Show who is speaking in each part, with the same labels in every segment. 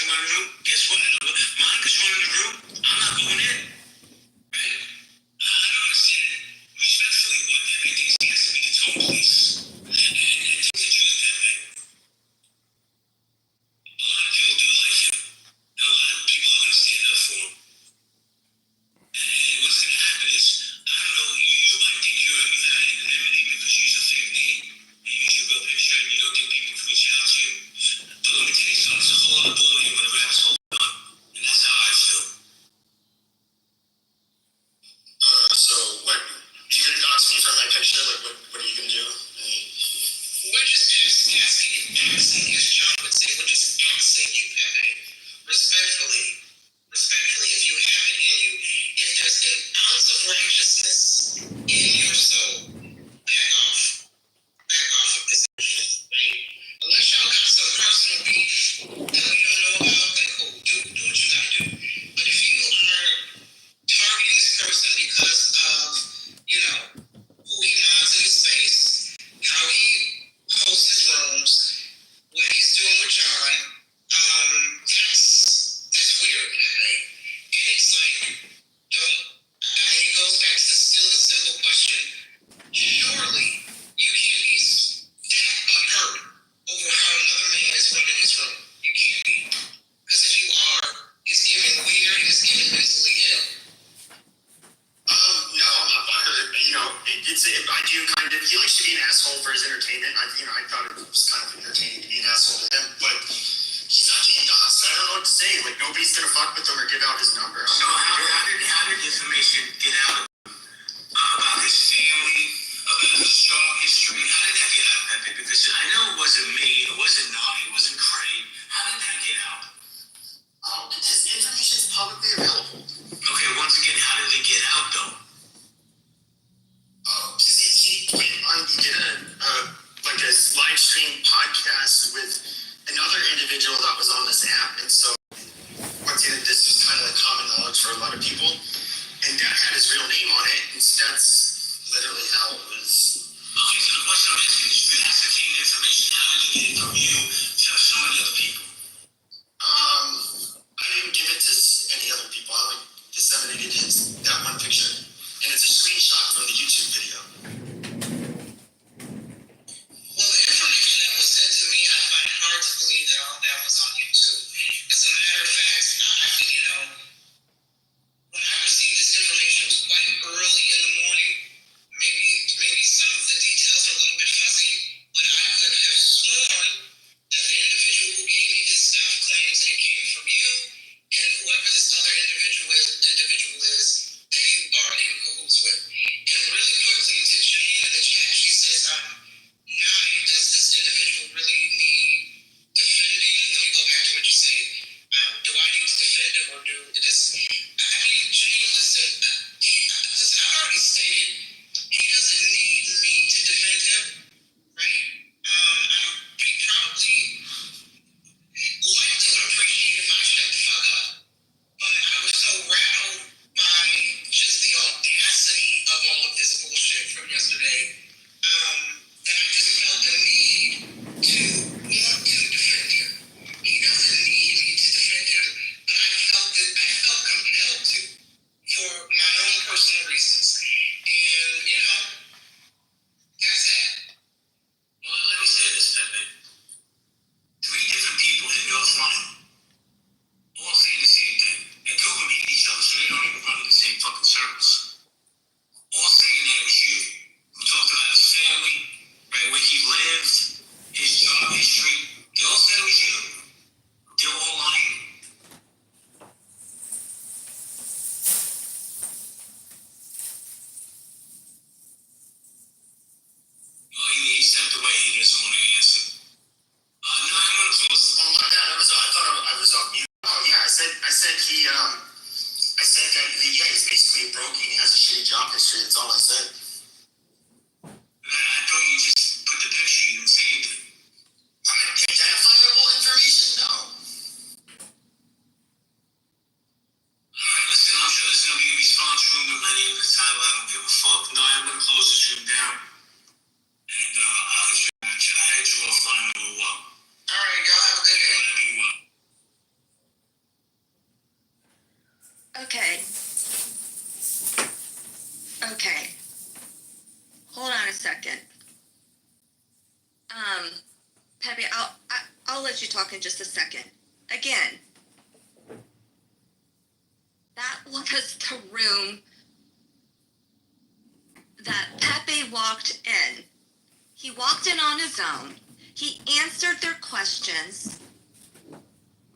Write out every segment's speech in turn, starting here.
Speaker 1: come out of the room. Guess what? Monica's running the room. I'm not going in. Right? I don't understand respectfully what Pepe thinks he has to be the tone police. And to the truth, Pepe, a lot of people do like him. And a lot of people are going to stand up for him. And what's going to happen is, I don't know, you might think you have anonymity because you use a fake name and you use your real picture and you don't think people can reach out to you. But let me tell you something, it's a whole other ballgame when the rap's all done. And that's how I feel.
Speaker 2: So what? You gonna dox me for my picture? Like, what are you gonna do?
Speaker 1: We're just asking, as John would say, we're just asking you, Pepe, respectfully, if you have it in you, if there's an ounce of righteousness in your soul, back off of this issue, right? Unless y'all got some personal beef that we don't know about, then cool, do what you gotta do. But if you are targeting this person because of, who he minds in his space, how he hosts his rooms, what he's doing with John, that's weird, right? And it's like, it goes back to still the simple question. Surely you can't be that unhurt over how another man is running his room. You can't be. Because if you are, it's giving weird, it's giving mentally ill.
Speaker 2: No, I'm not bothered. I do kind of. He likes to be an asshole for his entertainment. I thought it was kind of entertaining to be an asshole to him, but he's not getting doxxed. I don't know what to say. Like, nobody's gonna fuck with him or give out his number.
Speaker 1: So how did information get out about his family, about his job history? How did that get out, Pepe? Because I know it wasn't me, it wasn't Nod, it wasn't Craig. How did that get out?
Speaker 2: Oh, his information is publicly available.
Speaker 1: Okay, once again, how did it get out, though?
Speaker 2: Oh, because he did a live stream podcast with another individual that was on this app, and so once again, this was kind of like common knowledge for a lot of people, and that had his real name on it, and so that's literally how it was.
Speaker 1: Okay, so the question I'm asking is, you ascertain the information, how did you get it from you to so many other people?
Speaker 2: I didn't give it to any other people. I only disseminated that one picture, and it's a screenshot from the YouTube video.
Speaker 1: Well, the information that was sent to me, I find hard to believe that all that was on YouTube. As a matter of fact, when I received this information, it was quite early in the morning. Maybe some of the details are a little bit fuzzy, but I could have sworn that the individual who gave me this stuff claims that it came from you, and whoever this other individual is that you are in cahoots with. And really quickly, to Jane in the chat, she says, does this individual really need defending? Let me go back to what you say. Do I need to defend him or do this? Jane, listen, I've already stated, he doesn't need me to defend him, right? He probably likely would appreciate if I shut the fuck up. But I was so rattled by just the audacity of all of this bullshit from yesterday, that I just felt the need to want to defend him. He doesn't need me to defend him, but I felt compelled to, for my own personal reasons. And, that's that. Well, let me say this, Pepe. 3 different people hit me offline, all saying the same thing. And 2 of them hate each other, so they don't even run in the same fucking circles. All saying that it was you. We talked about his family, right, where he lived, his job history. They all said it was you. They're all lying. Well, he stepped away. He doesn't want to answer. No, I'm gonna close.
Speaker 2: Oh my God, I thought I was on mute. Oh yeah, I said that he's basically broke and he has a shitty job history. That's all I said.
Speaker 1: I thought you just put the picture. You didn't say anything.
Speaker 2: Identifiable information? No.
Speaker 1: All right, listen. I'm sure there's gonna be a response room in my name at the time. I don't give a fuck. No, I'm gonna close this room down, and I'll hit you offline in a little while.
Speaker 2: All right, y'all have a good day.
Speaker 1: Be well.
Speaker 3: I'll let you talk in just a second. Again, that was the room that Pepe walked in. He walked in on his own. He answered their questions.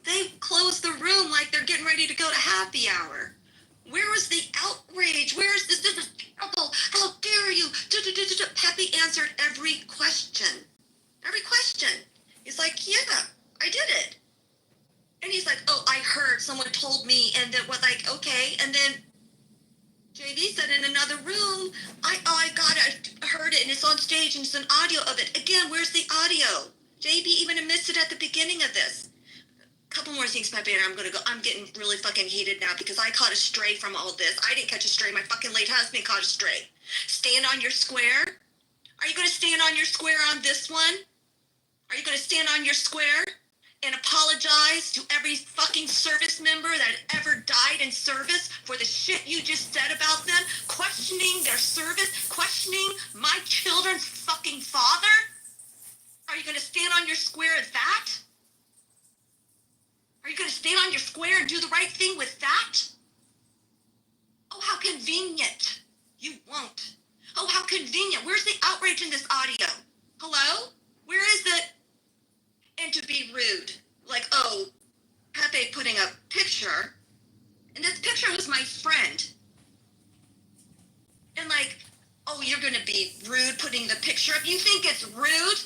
Speaker 3: They closed the room like they're getting ready to go to happy hour. Where was the outrage? Where is this? This is terrible. How dare you? Pepe answered every question. Every question. He's like, yeah, I did it. And he's like, oh, I heard. Someone told me. And it was like, okay. And then JV said in another room, I got it. I heard it. And it's on stage and it's an audio of it. Again, where's the audio? JB even admits it at the beginning of this. Couple more things, Pepe, and I'm getting really fucking heated now because I caught a stray from all this. I didn't catch a stray. My fucking late husband caught a stray. Stand on your square. Are you going to stand on your square on this one? Are you going to stand on your square and apologize to every fucking service member that ever died in service for the shit you just said about them? Questioning their service? Questioning my children's fucking father? Are you going to stand on your square at that? Are you going to stand on your square and do the right thing with that? Oh, how convenient. You won't. Oh, how convenient. Where's the outrage in this audio? Hello? Where is it? And to be rude. Like, oh, Pepe putting a picture. And this picture was my friend. And like, oh, you're going to be rude putting the picture up? You think it's rude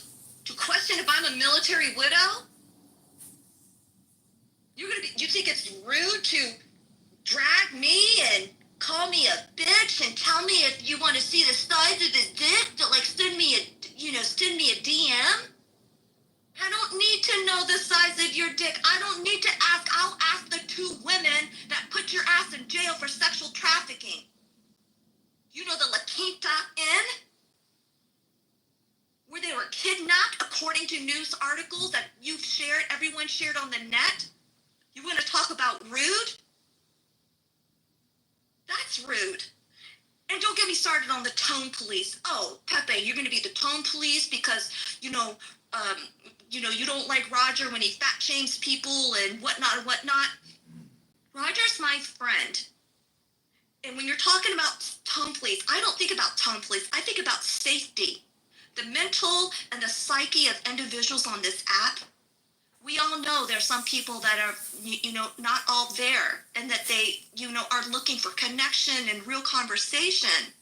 Speaker 3: to question if I'm a military widow? You think it's rude to drag me and call me a bitch and tell me if you want to see the size of his dick to like send me a DM? I don't need to know the size of your dick. I don't need to ask. I'll ask the two women that put your ass in jail for sexual trafficking. You know the La Quinta Inn? Where they were kidnapped according to news articles that everyone shared on the net? You want to talk about rude? That's rude. And don't get me started on the tone police. Oh, Pepe, you're going to be the tone police because, you don't like Roger when he fat shames people and whatnot. Roger's my friend. And when you're talking about tone police, I don't think about tone police. I think about safety. The mental and the psyche of individuals on this app. We all know there's some people that are, not all there and that they, are looking for connection and real conversation.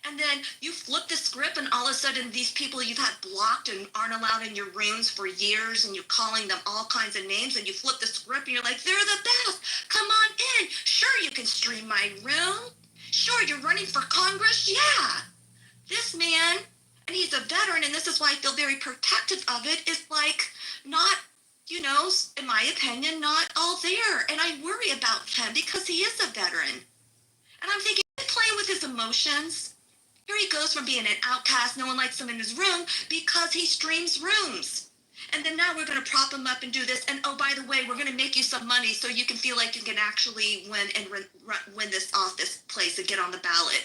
Speaker 3: And then you flip the script and all of a sudden these people you've had blocked and aren't allowed in your rooms for years and you're calling them all kinds of names and you flip the script and you're like, they're the best. Come on in. Sure, you can stream my room. Sure, you're running for Congress. Yeah. This man, and he's a veteran, and this is why I feel very protective of it, is like not, in my opinion, not all there. And I worry about him because he is a veteran. And I'm thinking, playing with his emotions. Here he goes from being an outcast, no one likes him in his room because he streams rooms. And then now we're going to prop him up and do this. And oh, by the way, we're going to make you some money so you can feel like you can actually win this office place and get on the ballot.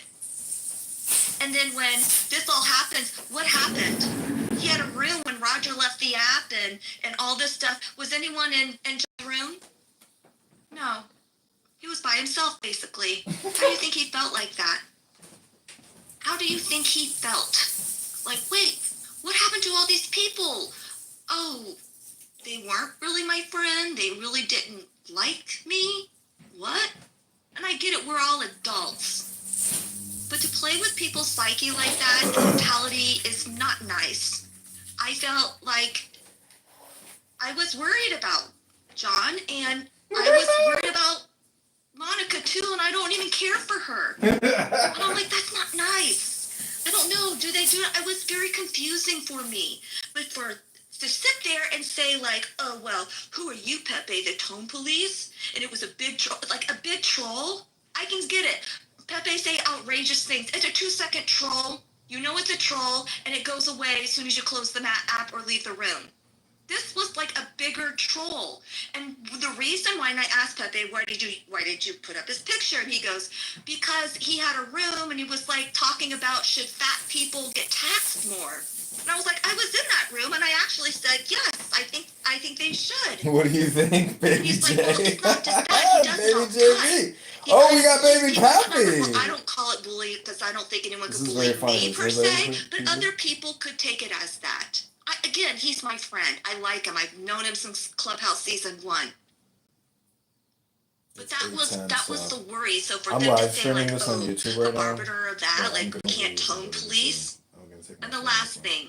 Speaker 3: And then when this all happens, what happened? He had a room when Roger left the app and all this stuff. Was anyone in John's room? No. He was by himself, basically. How do you think he felt like that? How do you think he felt? Like, wait, what happened to all these people? Oh, they weren't really my friend. They really didn't like me. What? And I get it, we're all adults. But to play with people's psyche like that, mentality is not nice. I felt like I was worried about John, and I was worried about Monica too, and I don't even care for her. And I'm like, that's not nice. I don't know. Do they do it? It was very confusing for me. But to sit there and say like, oh, well, who are you, Pepe, the tone police? And it was a big troll. I can get it. Pepe say outrageous things. It's a 2-second troll. You know it's a troll, and it goes away as soon as you close the app or leave the room. This was like a bigger troll. And the reason why, and I asked Pepe, why did you put up his picture? And he goes, because he had a room and he was like talking about should fat people get taxed more. And I was like, I was in that room, and I actually said, yes, I think they should.
Speaker 4: What do you think,
Speaker 3: And
Speaker 4: Baby
Speaker 3: he's
Speaker 4: J?
Speaker 3: like, well, it's not just that. He does it all
Speaker 4: Baby
Speaker 3: the time.
Speaker 4: JB. Oh, we got Baby Pappy.
Speaker 3: Well, I don't call it bullying because I don't think anyone
Speaker 4: This
Speaker 3: could
Speaker 4: is
Speaker 3: bully
Speaker 4: very funny.
Speaker 3: me per
Speaker 4: Is that
Speaker 3: se,
Speaker 4: very
Speaker 3: but
Speaker 4: funny?
Speaker 3: other people could take it as that. Again, he's my friend. I like him. I've known him since Clubhouse season 1. But that was the worry. So for
Speaker 4: I'm
Speaker 3: them to
Speaker 4: live
Speaker 3: say
Speaker 4: streaming
Speaker 3: like,
Speaker 4: this on
Speaker 3: oh,
Speaker 4: YouTube right
Speaker 3: a
Speaker 4: now.
Speaker 3: arbiter of that,
Speaker 4: Yeah, I'm
Speaker 3: like
Speaker 4: gonna
Speaker 3: we can't
Speaker 4: lose
Speaker 3: tone
Speaker 4: it
Speaker 3: police.
Speaker 4: I'm gonna take my
Speaker 3: And the
Speaker 4: phone
Speaker 3: last
Speaker 4: off.
Speaker 3: thing,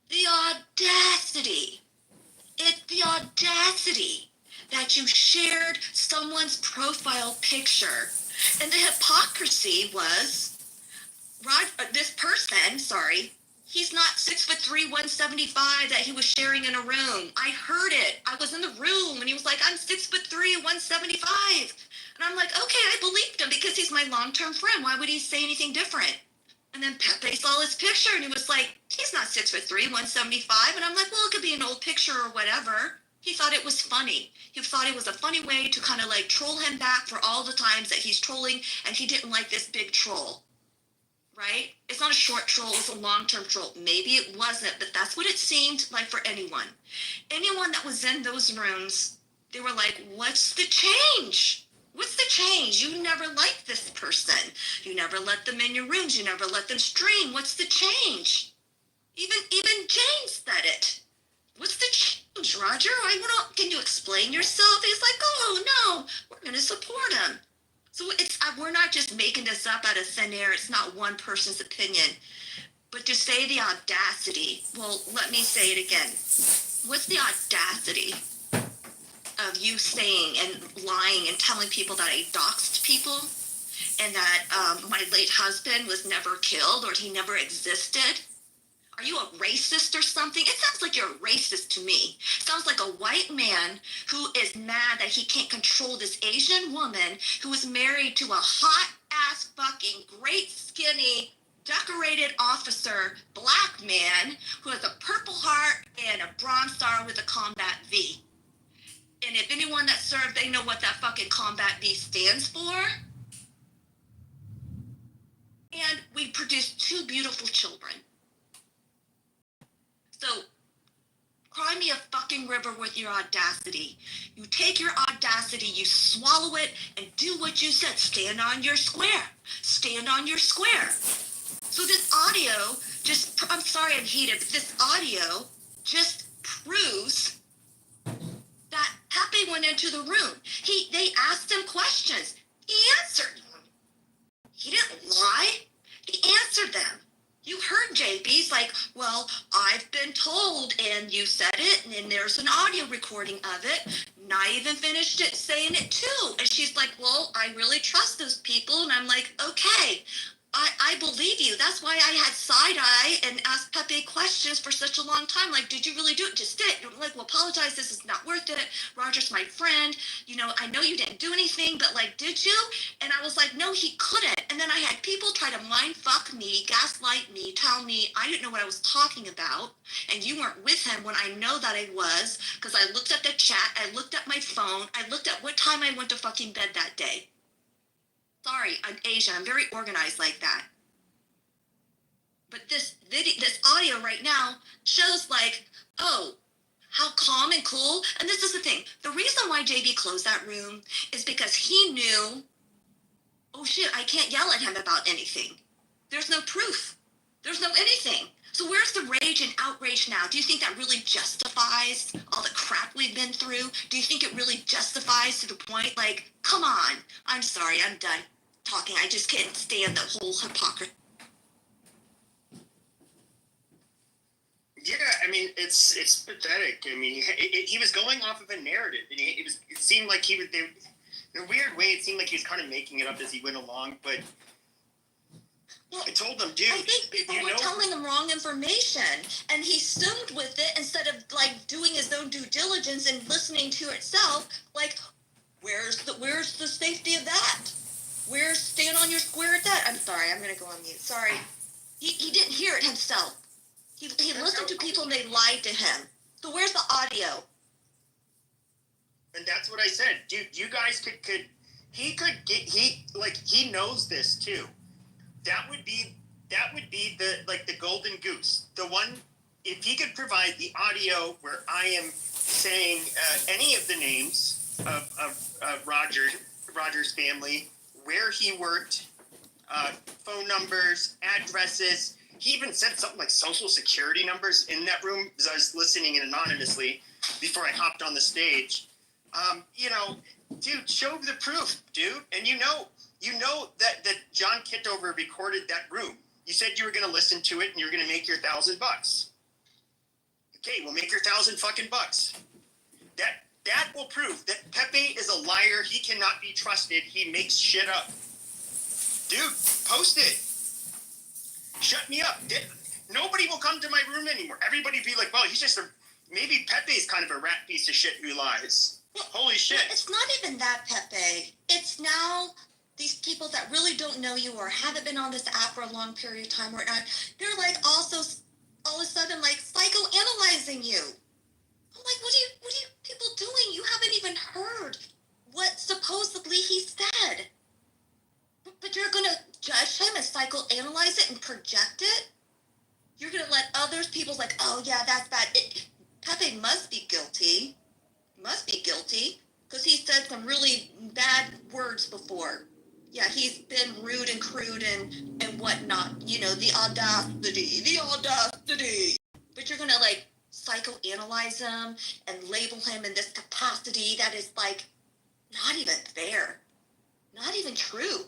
Speaker 3: the audacity. It's the audacity that you shared someone's profile picture. And the hypocrisy was, this person, he's not 6'3", 175 that he was sharing in a room. I heard it. I was in the room and he was like, I'm 6'3", 175. And I'm like, okay, I believed him because he's my long-term friend. Why would he say anything different? And then Pepe saw his picture and he was like, he's not 6'3", 175. And I'm like, well, it could be an old picture or whatever. He thought it was funny. He thought it was a funny way to kind of like troll him back for all the times that he's trolling, and he didn't like this big troll. Right? It's not a short troll, it's a long-term troll. Maybe it wasn't, but that's what it seemed like for anyone. Anyone that was in those rooms, they were like, what's the change? What's the change? You never liked this person. You never let them in your rooms. You never let them stream. What's the change? Even James said it. What's the change, Roger? Can you explain yourself? He's like, oh, no, we're going to support him. So we're not just making this up out of thin air. It's not one person's opinion. But to say the audacity, well, let me say it again. What's the audacity of you saying and lying and telling people that I doxed people and that my late husband was never killed or he never existed? Are you a racist or something? It sounds like you're a racist to me. Sounds like a white man who is mad that he can't control this Asian woman who is married to a hot-ass fucking great skinny decorated officer, black man who has a Purple Heart and a Bronze Star with a Combat V. And if anyone that served, they know what that fucking Combat V stands for. And we produced 2 beautiful children. So, cry me a fucking river with your audacity. You take your audacity, you swallow it, and do what you said. Stand on your square. Stand on your square. So this audio I'm sorry I'm heated, but this audio just proves that Pepe went into the room. They asked him questions. He answered them. He didn't lie. He answered them. You heard JB's like, well, I've been told, and you said it, and there's an audio recording of it. And I even finished it saying it too. And she's like, well, I really trust those people. And I'm like, okay, I believe you. That's why I had side-eye and asked Pepe questions for such a long time. Like, did you really do it? Just did. Like, well, apologize. This is not worth it. Roger's my friend. I know you didn't do anything, but like, did you? And I was like, no, he couldn't. And then I had people try to mind fuck me, gaslight me, tell me I didn't know what I was talking about. And you weren't with him when I know that I was, because I looked at the chat. I looked at my phone. I looked at what time I went to fucking bed that day. Sorry, I'm Asian. I'm very organized like that. But this audio right now shows like, oh, how calm and cool. And this is the thing. The reason why JB closed that room is because he knew, oh shit, I can't yell at him about anything. There's no proof. There's no anything. So where's the rage and outrage now? Do you think that really justifies all the crap we've been through? Do you think it really justifies to the point, like, come on. I'm sorry, I'm done talking. I just can't stand the whole hypocrisy.
Speaker 2: Yeah, I mean, it's pathetic. I mean, he was going off of a narrative, and it seemed like in a weird way, it seemed like he was kind of making it up as he went along, but well, I told him, dude,
Speaker 3: I think people were telling him wrong information, and he stood with it instead of like doing his own due diligence and listening to itself. Like, where's the safety of that? Where's stand on your square at that? I'm sorry, I'm gonna go on mute. Sorry, he didn't hear it himself. He listened to people and they lied to him. So where's the audio?
Speaker 2: And that's what I said, dude. You guys he knows this too. That would be the golden goose. The one if he could provide the audio where I am saying any of the names of Roger's family, where he worked, phone numbers, addresses. He even said something like social security numbers in that room as I was listening in anonymously before I hopped on the stage. Dude, show the proof, dude. And you know that John Kitover recorded that room. You said you were going to listen to it and you're going to make your $1,000. Okay, we'll make your $1,000 fucking bucks. That will prove that Pepe is a liar. He cannot be trusted. He makes shit up. Dude, post it. Shut me up. Nobody will come to my room anymore. Everybody be like, well, he's just maybe Pepe's kind of a rat piece of shit who lies. Holy shit.
Speaker 3: It's not even that, Pepe. It's now these people that really don't know you or haven't been on this app for a long period of time or not, they're like also all of a sudden like psychoanalyzing you. I'm like, what are you people doing? You haven't even heard what supposedly he said. But you're gonna judge him and psychoanalyze it and project it? You're gonna let others people's like, oh yeah, that's bad. Pepe must be guilty. Because he said some really bad words before. Yeah, he's been rude and crude and whatnot. You know, the audacity. But you're gonna like psychoanalyze him and label him in this capacity that is like not even fair, not even true.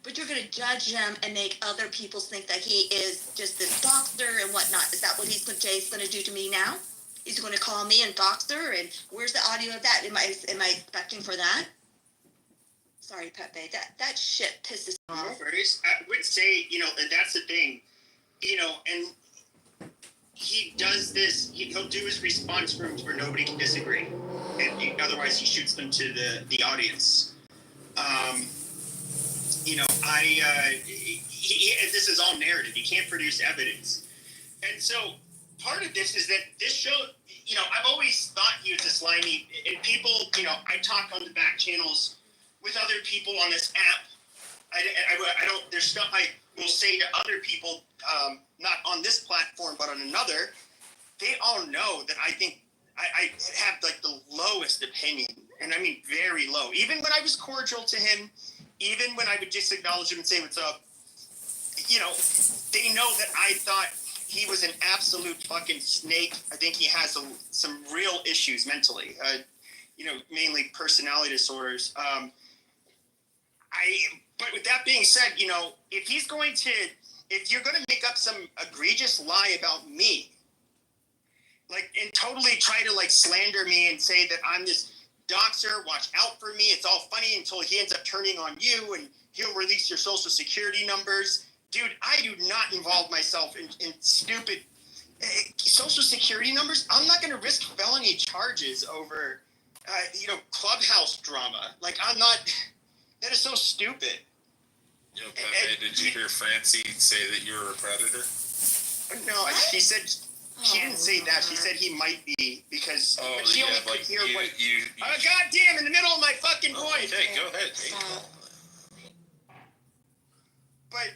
Speaker 3: But you're gonna judge him and make other people think that he is just this doxer and whatnot. Is that what Jay's gonna do to me now? He's going to call me and doxer, and where's the audio of that? Am I expecting for that? Sorry, Pepe. That shit pisses me off.
Speaker 2: First, I would say, and that's the thing, and he does this. He'll do his response rooms where nobody can disagree, and otherwise he shoots them to the audience. This is all narrative. He can't produce evidence, and so. Part of this is that this show, I've always thought he was a slimy, and people, I talk on the back channels with other people on this app. I don't, there's stuff I will say to other people, not on this platform, but on another. They all know that I think I have like the lowest opinion, and I mean very low. Even when I was cordial to him, even when I would just acknowledge him and say what's up, they know that I thought he was an absolute fucking snake. I think he has some real issues mentally, mainly personality disorders. But with that being said, if you're going to make up some egregious lie about me, and totally try to slander me and say that I'm this doxer, watch out for me. It's all funny until he ends up turning on you and he'll release your social security numbers. Dude, I do not involve myself in stupid social security numbers. I'm not going to risk felony charges over, clubhouse drama. I'm not. That is so stupid.
Speaker 5: Pepe, did you hear Francie say that you're a predator?
Speaker 2: No, she said she didn't say that. She said he might be because she only could hear what. Goddamn! In the middle of my fucking voice.
Speaker 5: Okay, go ahead.
Speaker 2: But.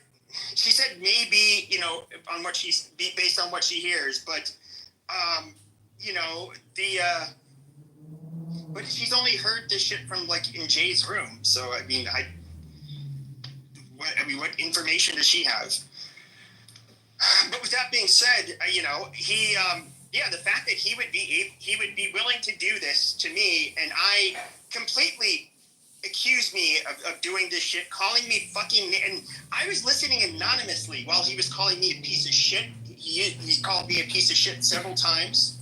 Speaker 2: She said maybe, on what based on what she hears, but, but she's only heard this shit from in Jay's room. So, I mean, what information does she have? But with that being said, the fact that he would be willing to do this to me, and I completely accused me of doing this shit, calling me fucking, and I was listening anonymously while he was calling me a piece of shit. He called me a piece of shit several times.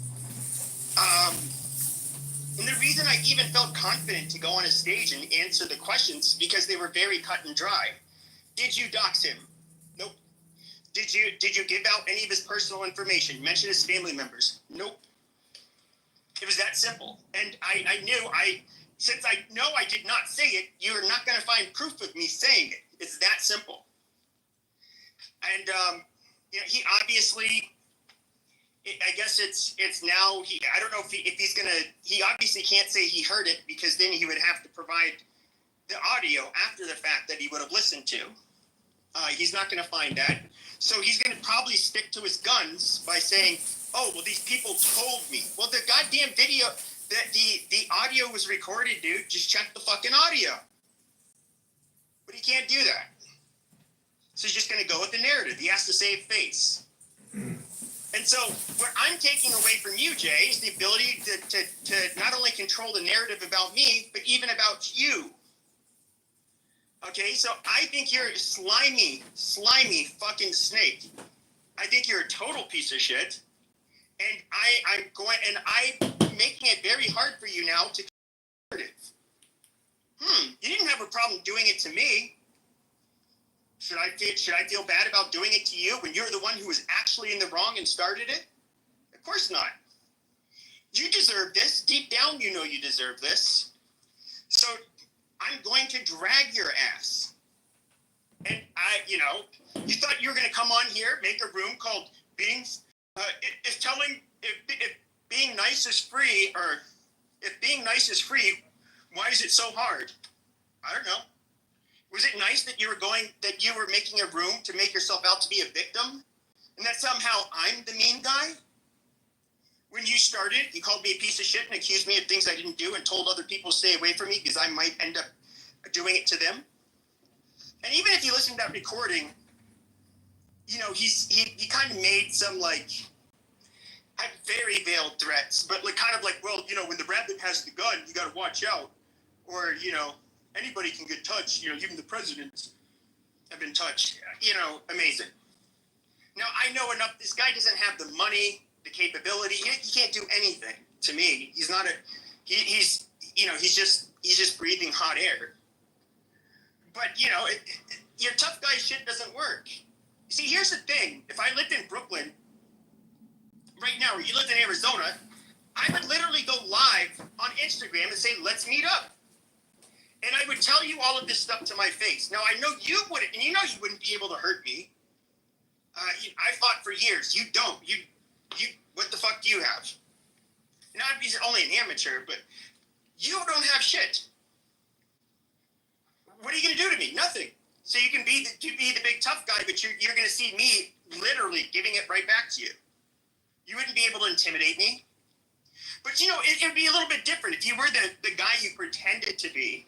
Speaker 2: And the reason I even felt confident to go on a stage and answer the questions because they were very cut and dry. Did you dox him? Nope. Did you give out any of his personal information? Mention his family members? Nope. It was that simple. And I knew since I know I did not say it, you're not going to find proof of me saying it. It's that simple. And, he obviously, I guess it's now, I don't know if he's going to, he obviously can't say he heard it because then he would have to provide the audio after the fact that he would have listened to.
Speaker 6: He's not going to find that. So he's going to probably stick to his guns by saying, oh, well, these people told me. Well, the goddamn video, the audio was recorded, dude. Just check the fucking audio. But he can't do that. So he's just going to go with the narrative. He has to save face. And so what I'm taking away from you, Jay, is the ability to not only control the narrative about me, but even about you. Okay, so I think you're a slimy fucking snake. I think you're a total piece of shit. And I'm making it very hard for you now to narrative. You didn't have a problem doing it to me. Should I feel bad about doing it to you when you're the one who was actually in the wrong and started it? Of course not. You deserve this. Deep down, you know you deserve this. So I'm going to drag your ass. And you thought you were going to come on here, make a room called being, if being nice is free, or if being nice is free, why is it so hard? I don't know. Was it nice that you were making a room to make yourself out to be a victim? And that somehow I'm the mean guy? When you started, you called me a piece of shit and accused me of things I didn't do and told other people to stay away from me because I might end up doing it to them. And even if you listen to that recording, he kind of made some very veiled threats, but when the rabbit has the gun, you got to watch out. Or, anybody can get touched, even the presidents have been touched, amazing. Now, I know enough, this guy doesn't have the money, the capability, he can't do anything to me. He's not he's just breathing hot air. But, your tough guy shit doesn't work. See, here's the thing. If I lived in Brooklyn right now, or you lived in Arizona, I would literally go live on Instagram and say, let's meet up. And I would tell you all of this stuff to my face. Now, I know you wouldn't, and you wouldn't be able to hurt me. I fought for years. You don't. You. What the fuck do you have? Not because you're only an amateur, but you don't have shit. What are you going to do to me? Nothing. So you can be the big tough guy, but you're going to see me literally giving it right back to you. You wouldn't be able to intimidate me. But, it would be a little bit different if you were the guy you pretended to be.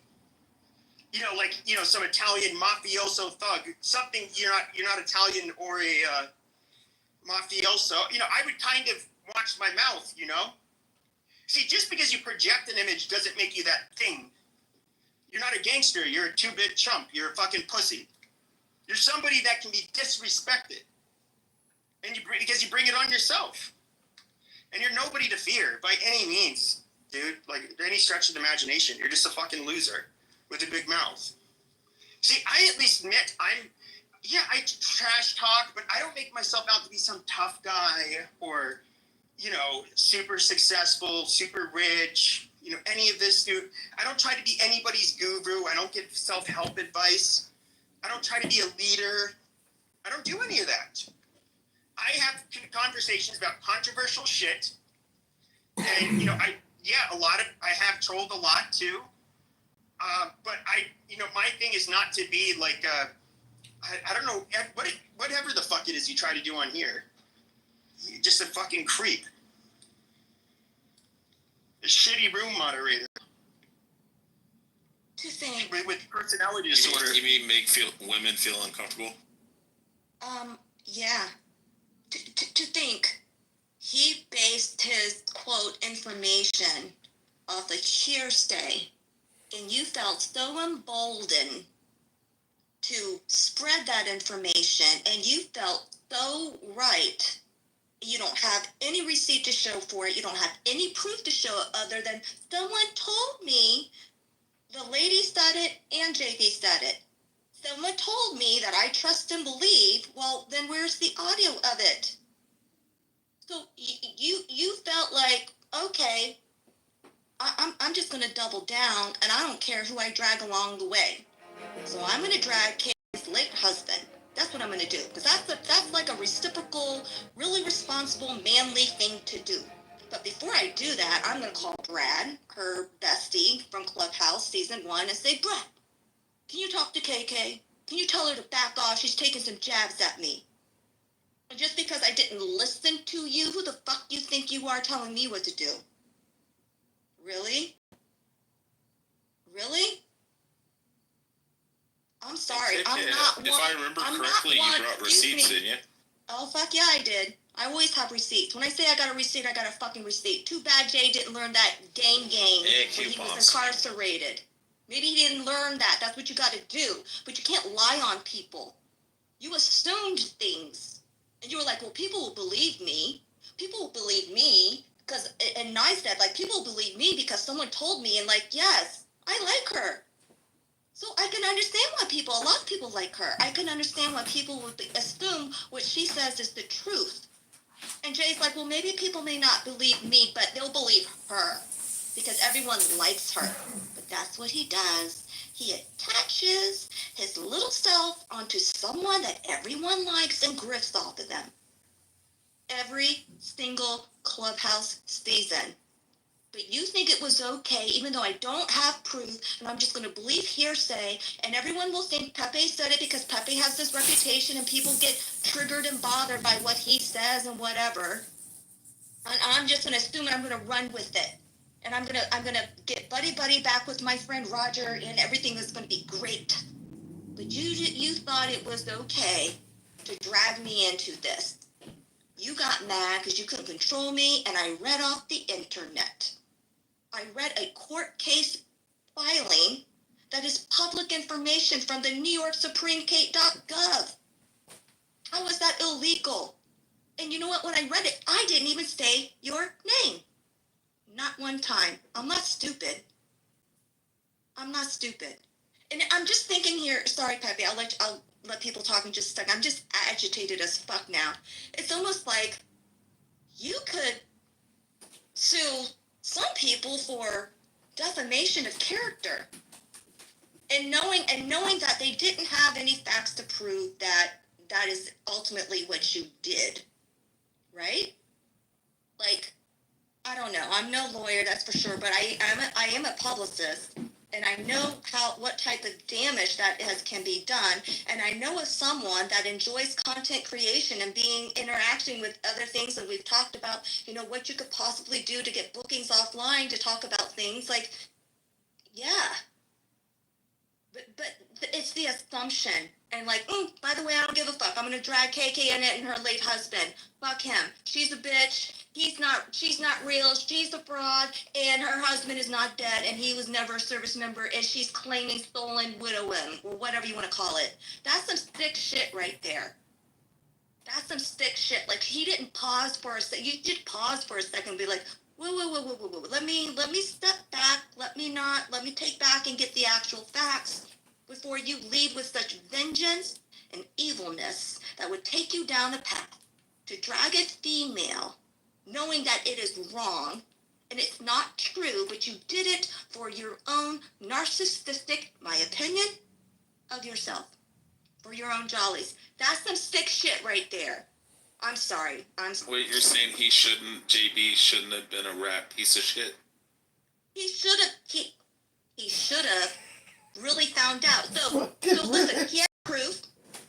Speaker 6: Some Italian mafioso thug, something you're not Italian or a mafioso. I would kind of watch my mouth, See, just because you project an image doesn't make you that thing. You're not a gangster. You're a two-bit chump. You're a fucking pussy. You're somebody that can be disrespected. And because you bring it on yourself. And you're nobody to fear by any means, dude. Any stretch of the imagination. You're just a fucking loser with a big mouth. See, I at least admit I trash talk, but I don't make myself out to be some tough guy or, super successful, super rich, any of this, dude. I don't try to be anybody's guru. I don't give self-help advice. I don't try to be a leader. I don't do any of that. I have conversations about controversial shit. And, I have trolled a lot too. But my thing is not to be I don't know, whatever the fuck it is you try to do on here. You're just a fucking creep. A shitty room moderator.
Speaker 3: To think.
Speaker 6: With personality disorder.
Speaker 5: You mean make women feel uncomfortable?
Speaker 3: Yeah. To think. He based his, quote, information off a hearsay. And you felt so emboldened to spread that information, and you felt so right. You don't have any receipt to show for it. You don't have any proof to show it other than someone told me, the lady said it and JB said it. Someone told me that I trust and believe. Well, then where's the audio of it? So you felt like, okay, I'm just going to double down, and I don't care who I drag along the way. So I'm going to drag Kay's late husband. That's what I'm going to do, because that's like a reciprocal, really responsible, manly thing to do. But before I do that, I'm going to call Brad, her bestie from Clubhouse Season 1, and say, Brad, can you talk to KK? Can you tell her to back off? She's taking some jabs at me. And just because I didn't listen to you, who the fuck you think you are telling me what to do? Really? Really? I'm sorry. I'm not one.
Speaker 5: If I remember correctly, you brought receipts, didn't you?
Speaker 3: Oh, fuck yeah, I did. I always have receipts. When I say I got a receipt, I got a fucking receipt. Too bad Jay didn't learn that game when he was incarcerated. Maybe he didn't learn that. That's what you got to do. But you can't lie on people. You assumed things. And you were like, well, people will believe me. People will believe me. And I said, like, people will believe me because someone told me. And, like, yes, I like her. So I can understand why a lot of people like her. I can understand why people would assume what she says is the truth. And Jay's like, well, maybe people may not believe me, but they'll believe her because everyone likes her. But that's what he does. He attaches his little self onto someone that everyone likes and grifts off of them. Every single Clubhouse season. But you think it was okay, even though I don't have proof, and I'm just going to believe hearsay, and everyone will think Pepe said it because Pepe has this reputation, and people get triggered and bothered by what he says and whatever. And I'm just going to assume and I'm going to run with it. And I'm gonna get buddy back with my friend Roger, and everything is going to be great. But you thought it was okay to drag me into this. You got mad because you couldn't control me, and I read off the internet. I read a court case filing that is public information from the New York Supreme.gov. How is that illegal? And you know what? When I read it, I didn't even say your name. Not one time. I'm not stupid. I'm not stupid. And I'm just thinking here, sorry, Pepe, I'll let people talk in just a second. I'm just agitated as fuck now. It's almost like you could sue some people for defamation of character. And knowing that they didn't have any facts to prove that is ultimately what you did. Right? Like, I don't know. I'm no lawyer, that's for sure, but I am a publicist, and I know what type of damage that can be done, and I know of someone that enjoys content creation and interacting with other things that we've talked about, what you could possibly do to get bookings offline to talk about things like, yeah. But it's the assumption. And like, by the way, I don't give a fuck. I'm going to drag KK and her late husband. Fuck him. She's a bitch. She's not real. She's a fraud. And her husband is not dead. And he was never a service member. And she's claiming stolen widowing, or whatever you want to call it. That's some sick shit right there. That's some sick shit. Like, he didn't pause for a second. You did pause for a second and be like, whoa. Let me step back. Let me take back and get the actual facts before you lead with such vengeance and evilness that would take you down a path to drag a female, knowing that it is wrong and it's not true, but you did it for your own narcissistic, my opinion, of yourself, for your own jollies. That's some sick shit right there. I'm sorry.
Speaker 5: Wait, you're saying JB shouldn't have been a rat piece of shit?
Speaker 3: He should have really found out. So listen, he had proof.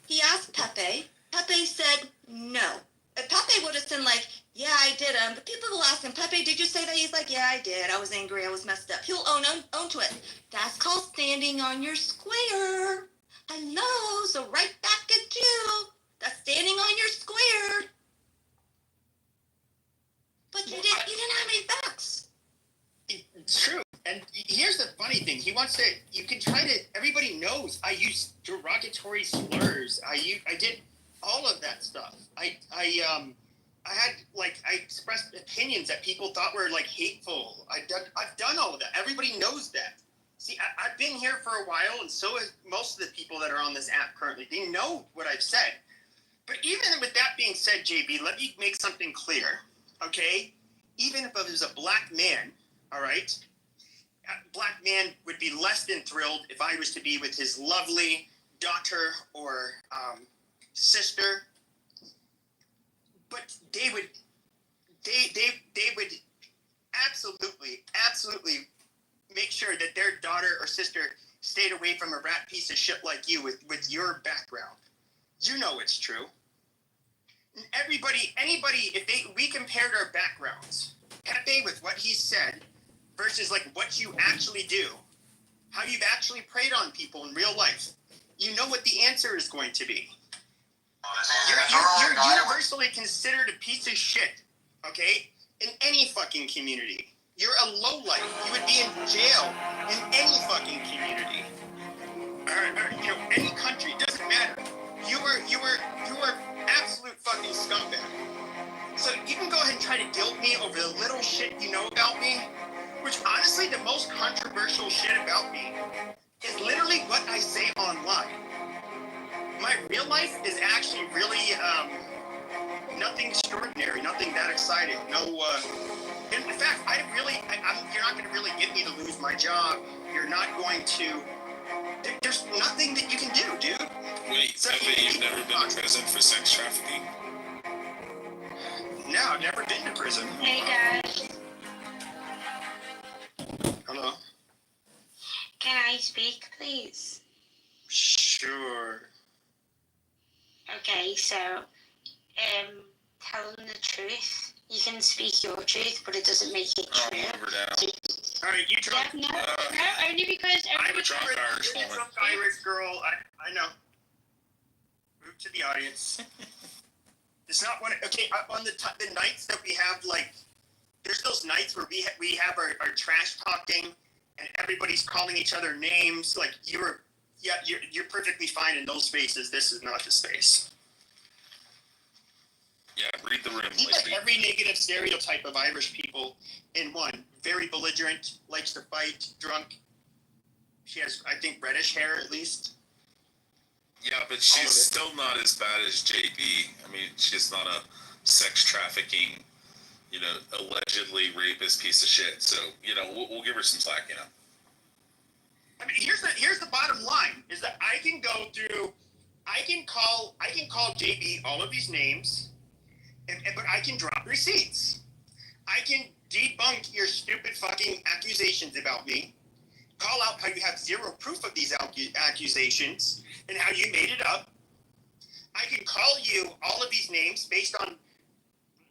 Speaker 3: He asked Pepe. Pepe said no. If Pepe would have been like, yeah, I did him, but people will ask him, Pepe, did you say that? He's like, yeah, I did. I was angry. I was messed up. He'll own to it. That's called standing on your square. Hello. So right back at you. That's standing on your square. But you didn't have any facts.
Speaker 6: It's true. And here's the funny thing. You can try to, everybody knows I use derogatory slurs. I did all of that stuff. I expressed opinions that people thought were like hateful. I've done all of that. Everybody knows that. See, I've been here for a while, and so have most of the people that are on this app currently. They know what I've said. But even with that being said, JB, let me make something clear, okay? Even if it was a black man, all right, a black man would be less than thrilled if I was to be with his lovely daughter or sister. But they would absolutely make sure that their daughter or sister stayed away from a rat piece of shit like you with your background. You know it's true. Anybody, we compared our backgrounds, Pepe with what he said versus like what you actually do, how you've actually preyed on people in real life, you know what the answer is going to be. You're universally considered a piece of shit, okay? In any fucking community. You're a lowlife. You would be in jail in any fucking community. Or any country, doesn't matter. You were absolute fucking scumbag. So you can go ahead and try to guilt me over the little shit you know about me, which honestly, the most controversial shit about me is literally what I say online. My real life is actually really nothing extraordinary, nothing that exciting. In fact, you're not going to really get me to lose my job. You're not going to. There's nothing that you can do, dude.
Speaker 5: Wait, Pepe, you've never been to prison for sex trafficking?
Speaker 6: No, I've never been to prison.
Speaker 7: Hey guys,
Speaker 6: Hello.
Speaker 7: can I speak, please?
Speaker 6: Sure.
Speaker 7: Okay, so, tell them the truth. You can speak your truth, but it doesn't make it
Speaker 5: Oh,
Speaker 7: true.
Speaker 5: over down.
Speaker 6: All right, you
Speaker 7: Yeah,
Speaker 6: drunk.
Speaker 7: no, only because
Speaker 6: I'm a
Speaker 5: drunk Irish
Speaker 6: you're a
Speaker 5: woman.
Speaker 6: drunk Irish girl. I know. Move to the audience. It's not one. Okay, on the nights that we have, like, there's those nights where we have our trash talking, and everybody's calling each other names. Like you're perfectly fine in those spaces. This is not the space.
Speaker 5: Yeah, read the room,
Speaker 6: He's like
Speaker 5: lady.
Speaker 6: every negative stereotype of Irish people in one. Very belligerent, likes to fight, drunk. She has, I think, reddish hair at least.
Speaker 5: Yeah, but she's still not as bad as JB. I mean, she's not a sex trafficking, allegedly rapist piece of shit. So, we'll give her some slack,
Speaker 6: I mean, here's the bottom line: is that I can call JB all of these names, but I can drop receipts. I can debunk your stupid fucking accusations about me. Call out how you have zero proof of these accusations and how you made it up. I can call you all of these names based on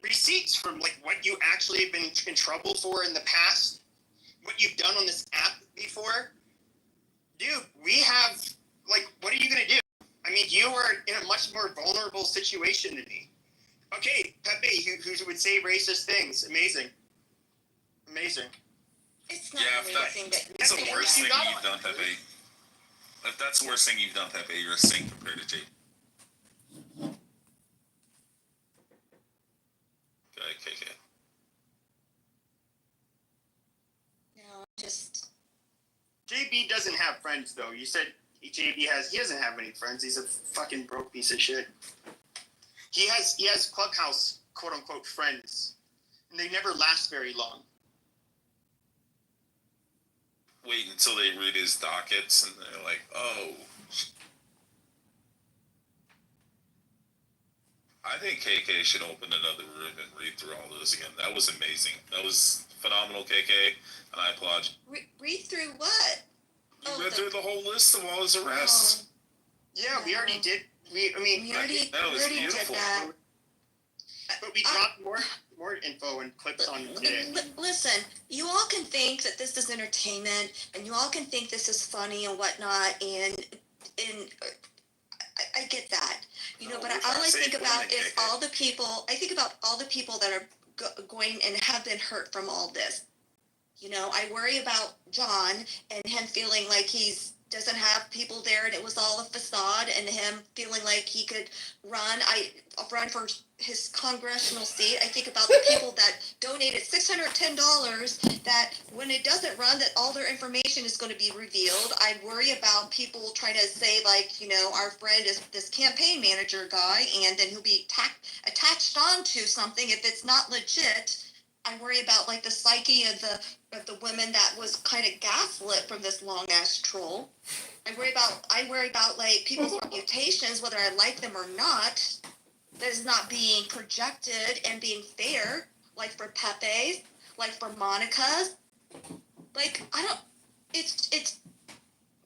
Speaker 6: receipts from like what you actually have been in trouble for in the past, what you've done on this app before. Dude, we have, like, what are you going to do? I mean, you are in a much more vulnerable situation than me. Okay, Pepe, who would say racist things. Amazing.
Speaker 3: It's not
Speaker 5: Yeah,
Speaker 3: amazing that
Speaker 5: that's the
Speaker 3: you're
Speaker 5: worst
Speaker 3: saying
Speaker 5: thing
Speaker 3: that.
Speaker 5: you've done, Pepe. If that's the worst thing you've done, Pepe, you're a saint compared to JB. Okay.
Speaker 3: No, just
Speaker 6: JB doesn't have friends, though. You said he doesn't have any friends. He's a fucking broke piece of shit. He has Clubhouse, quote unquote, friends, and they never last very long.
Speaker 5: Wait until they read his dockets and they're like, oh. I think KK should open another room and read through all those again. That was amazing. That was phenomenal, KK, and I applaud you.
Speaker 3: read through what?
Speaker 5: You read through the whole list of all his arrests.
Speaker 6: Yeah, we already did.
Speaker 3: We already
Speaker 5: beautiful.
Speaker 3: did that.
Speaker 6: But we dropped more info and clips on today.
Speaker 3: Listen, you all can think that this is entertainment, and you all can think this is funny and whatnot, and I get that, but all I think about is all the people. I think about all the people that are going and have been hurt from all this. I worry about John and him feeling like doesn't have people there and it was all a facade, and him feeling like he could run for his congressional seat. I think about the people that donated $610 that when it doesn't run, that all their information is going to be revealed. I worry about people trying to say, like, our friend is this campaign manager guy, and then he'll be attached onto something if it's not legit. I worry about, like, the psyche of the women that was kind of gaslit from this long ass troll. I worry about like people's reputations, whether I like them or not, that is not being projected and being fair, like for Pepe's, like for Monica's. Like, I don't, it's,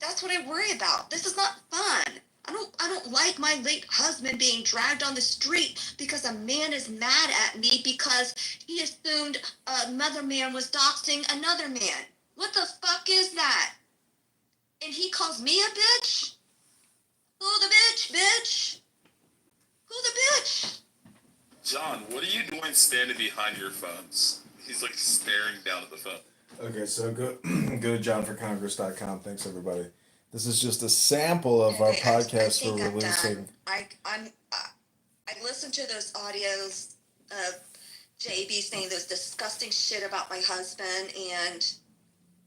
Speaker 3: That's what I worry about. This is not fun. I don't like my late husband being dragged on the street because a man is mad at me because he assumed another man was doxing another man. What the fuck is that? And he calls me a bitch? Who the bitch? Who the bitch?
Speaker 5: John, what are you doing standing behind your phones? He's like staring down at the phone.
Speaker 4: Okay, so go to johnforcongress.com. Thanks, everybody. This is just a sample of our podcast we're releasing.
Speaker 3: I listened to those audios of JB saying those disgusting shit about my husband, and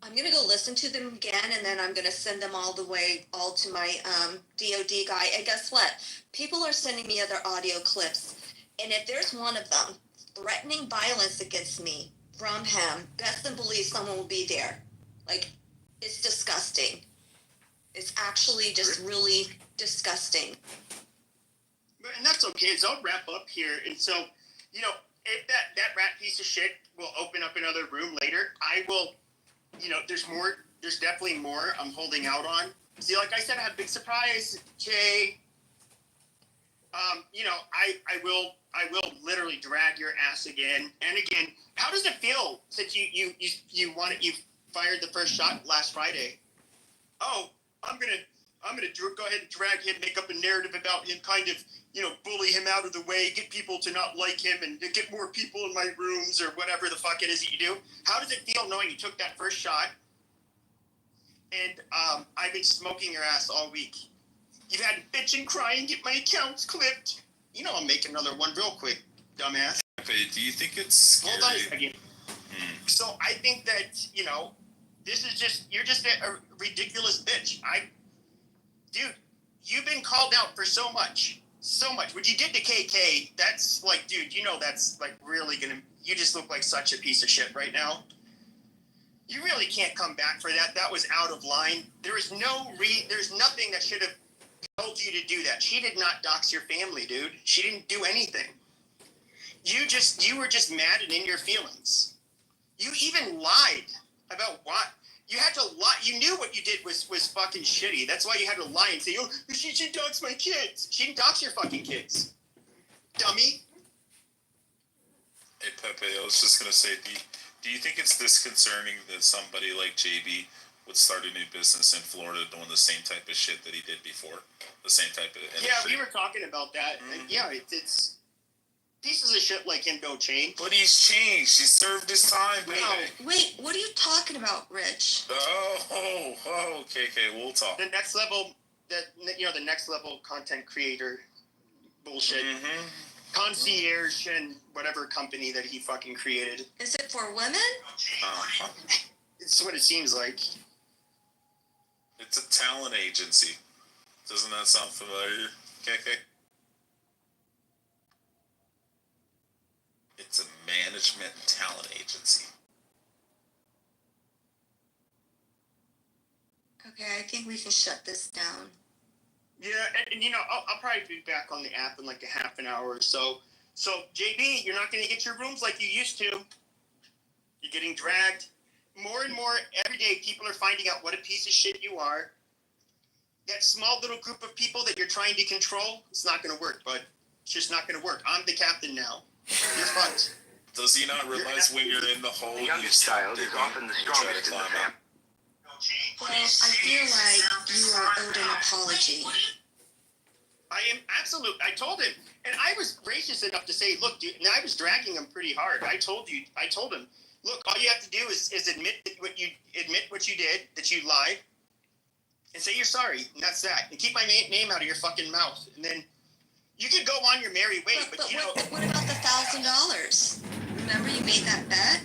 Speaker 3: I'm gonna go listen to them again, and then I'm gonna send them all to my DOD guy. And guess what? People are sending me other audio clips, and if there's one of them threatening violence against me from him, best and believe someone will be there. Like, it's disgusting. It's actually just really disgusting.
Speaker 6: And that's okay. So I'll wrap up here. And so, you know, if that rat piece of shit will open up another room later, I will, you know, there's definitely more I'm holding out on. See, like I said, I have a big surprise, Jay. You know, I will literally drag your ass again and again. How does it feel since you fired the first shot last Friday? Oh, I'm gonna go ahead and drag him, make up a narrative about him, kind of, you know, bully him out of the way, get people to not like him, and get more people in my rooms or whatever the fuck it is that you do. How does it feel knowing you took that first shot? And I've been smoking your ass all week. You've had to bitch and cry and get my accounts clipped. You know I'll make another one real quick, dumbass.
Speaker 5: Okay, do you think it's scary?
Speaker 6: Hold on a second. So I think that, you know, you're just a ridiculous bitch. Dude, you've been called out for so much. What you did to KK, that's like, dude, you know that's like really you just look like such a piece of shit right now. You really can't come back for that. That was out of line. There's nothing that should have told you to do that. She did not dox your family, dude. She didn't do anything. You were just mad and in your feelings. You even lied about what? You had to lie. You knew what you did was fucking shitty. That's why you had to lie and say, oh, she doxed my kids. She didn't dox your fucking kids. Dummy.
Speaker 5: Hey, Pepe, I was just going to say, do you think it's disconcerting that somebody like JB would start a new business in Florida doing the same type of shit that he did before? The same type of industry?
Speaker 6: Yeah, we were talking about that. Mm-hmm. And yeah, it's pieces of shit like him don't change.
Speaker 5: But he's changed. He served his time, baby.
Speaker 3: Wait, what are you talking about, Rich?
Speaker 5: Okay, we'll talk.
Speaker 6: The next level, the next level content creator bullshit. Mm-hmm. Concierge and whatever company that he fucking created.
Speaker 3: Is it for women?
Speaker 6: It's what it seems like.
Speaker 5: It's a talent agency. Doesn't that sound familiar? Okay. It's a management and talent agency.
Speaker 3: Okay, I think we can shut this down.
Speaker 6: Yeah, and you know, I'll probably be back on the app in like a half an hour or so. So, JB, you're not going to get your rooms like you used to. You're getting dragged. More and more every day, people are finding out what a piece of shit you are. That small little group of people that you're trying to control, it's not going to work, bud. It's just not going to work. I'm the captain now. You're fucked.
Speaker 5: Does he not realize when you're in the hole,
Speaker 8: the youngest child is often the strongest in the family?
Speaker 3: Well, I feel like you are owed an apology.
Speaker 6: I am absolute. I told him, and I was gracious enough to say, look, dude, and I was dragging him pretty hard. I told him, look, all you have to do is admit what you did, that you lied, and say you're sorry, and that's that. And keep my name out of your fucking mouth. And then you could go on your merry way, but you know.
Speaker 3: What about the $1,000? Remember you made that bet?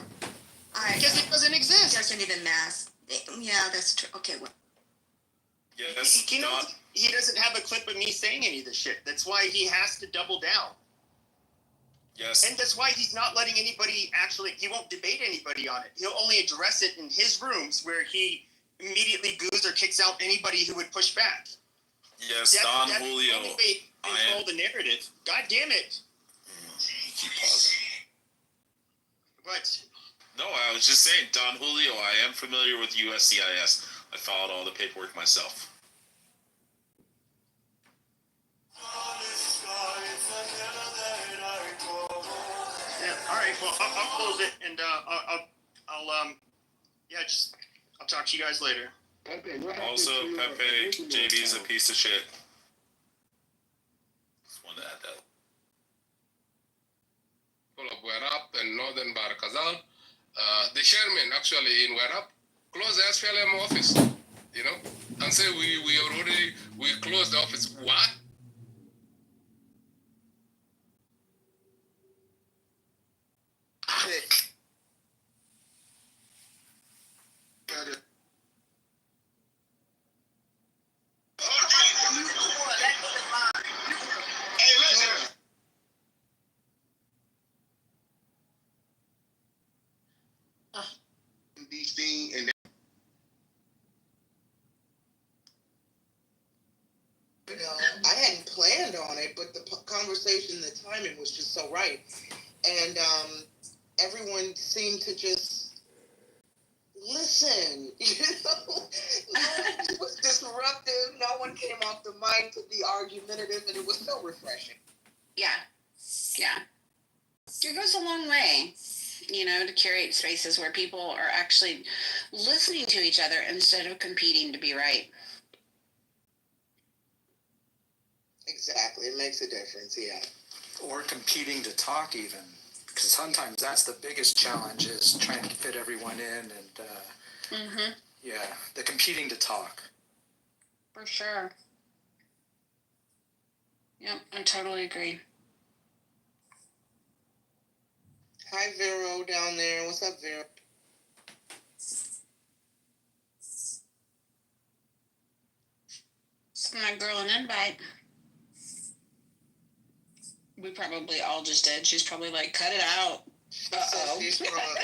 Speaker 6: Because it doesn't exist.
Speaker 3: It doesn't even mask. Yeah, that's true. Okay, well.
Speaker 5: Yes,
Speaker 6: you know, he doesn't have a clip of me saying any of this shit. That's why he has to double down.
Speaker 5: Yes.
Speaker 6: And that's why he's not letting anybody he won't debate anybody on it. He'll only address it in his rooms where he immediately goos or kicks out anybody who would push back.
Speaker 5: Yes, Don Julio.
Speaker 6: That's the only way to control the narrative. God damn it.
Speaker 5: Keep pausing.
Speaker 6: What?
Speaker 5: No, I was just saying, Don Julio, I am familiar with USCIS. I filed all the paperwork myself.
Speaker 6: Yeah. All right. Well, I'll close it, and I'll talk to you guys later.
Speaker 5: Also, Pepe, JB's a piece of shit. Just wanted to add that.
Speaker 9: Of Werap and Northern Barakazal. The chairman actually in Werap closed the SPLM office, and say we closed the office. What? And
Speaker 1: I hadn't planned on it, but the conversation, the timing was just so right. And everyone seemed to just listen. No one was disruptive. No one came off the mic to be argumentative, and it was so refreshing.
Speaker 10: Yeah. It goes a long way, to curate spaces where people are actually listening to each other instead of competing to be right.
Speaker 1: Exactly. It makes a difference, yeah.
Speaker 11: Or competing to talk even. Because sometimes that's the biggest challenge is trying to fit everyone in and, the competing to talk.
Speaker 10: For sure. Yep, I totally agree.
Speaker 1: Hi, Vero down there. What's up, Vero?
Speaker 10: Send my girl an invite. We probably all just did. She's probably like, cut it out. Uh-oh.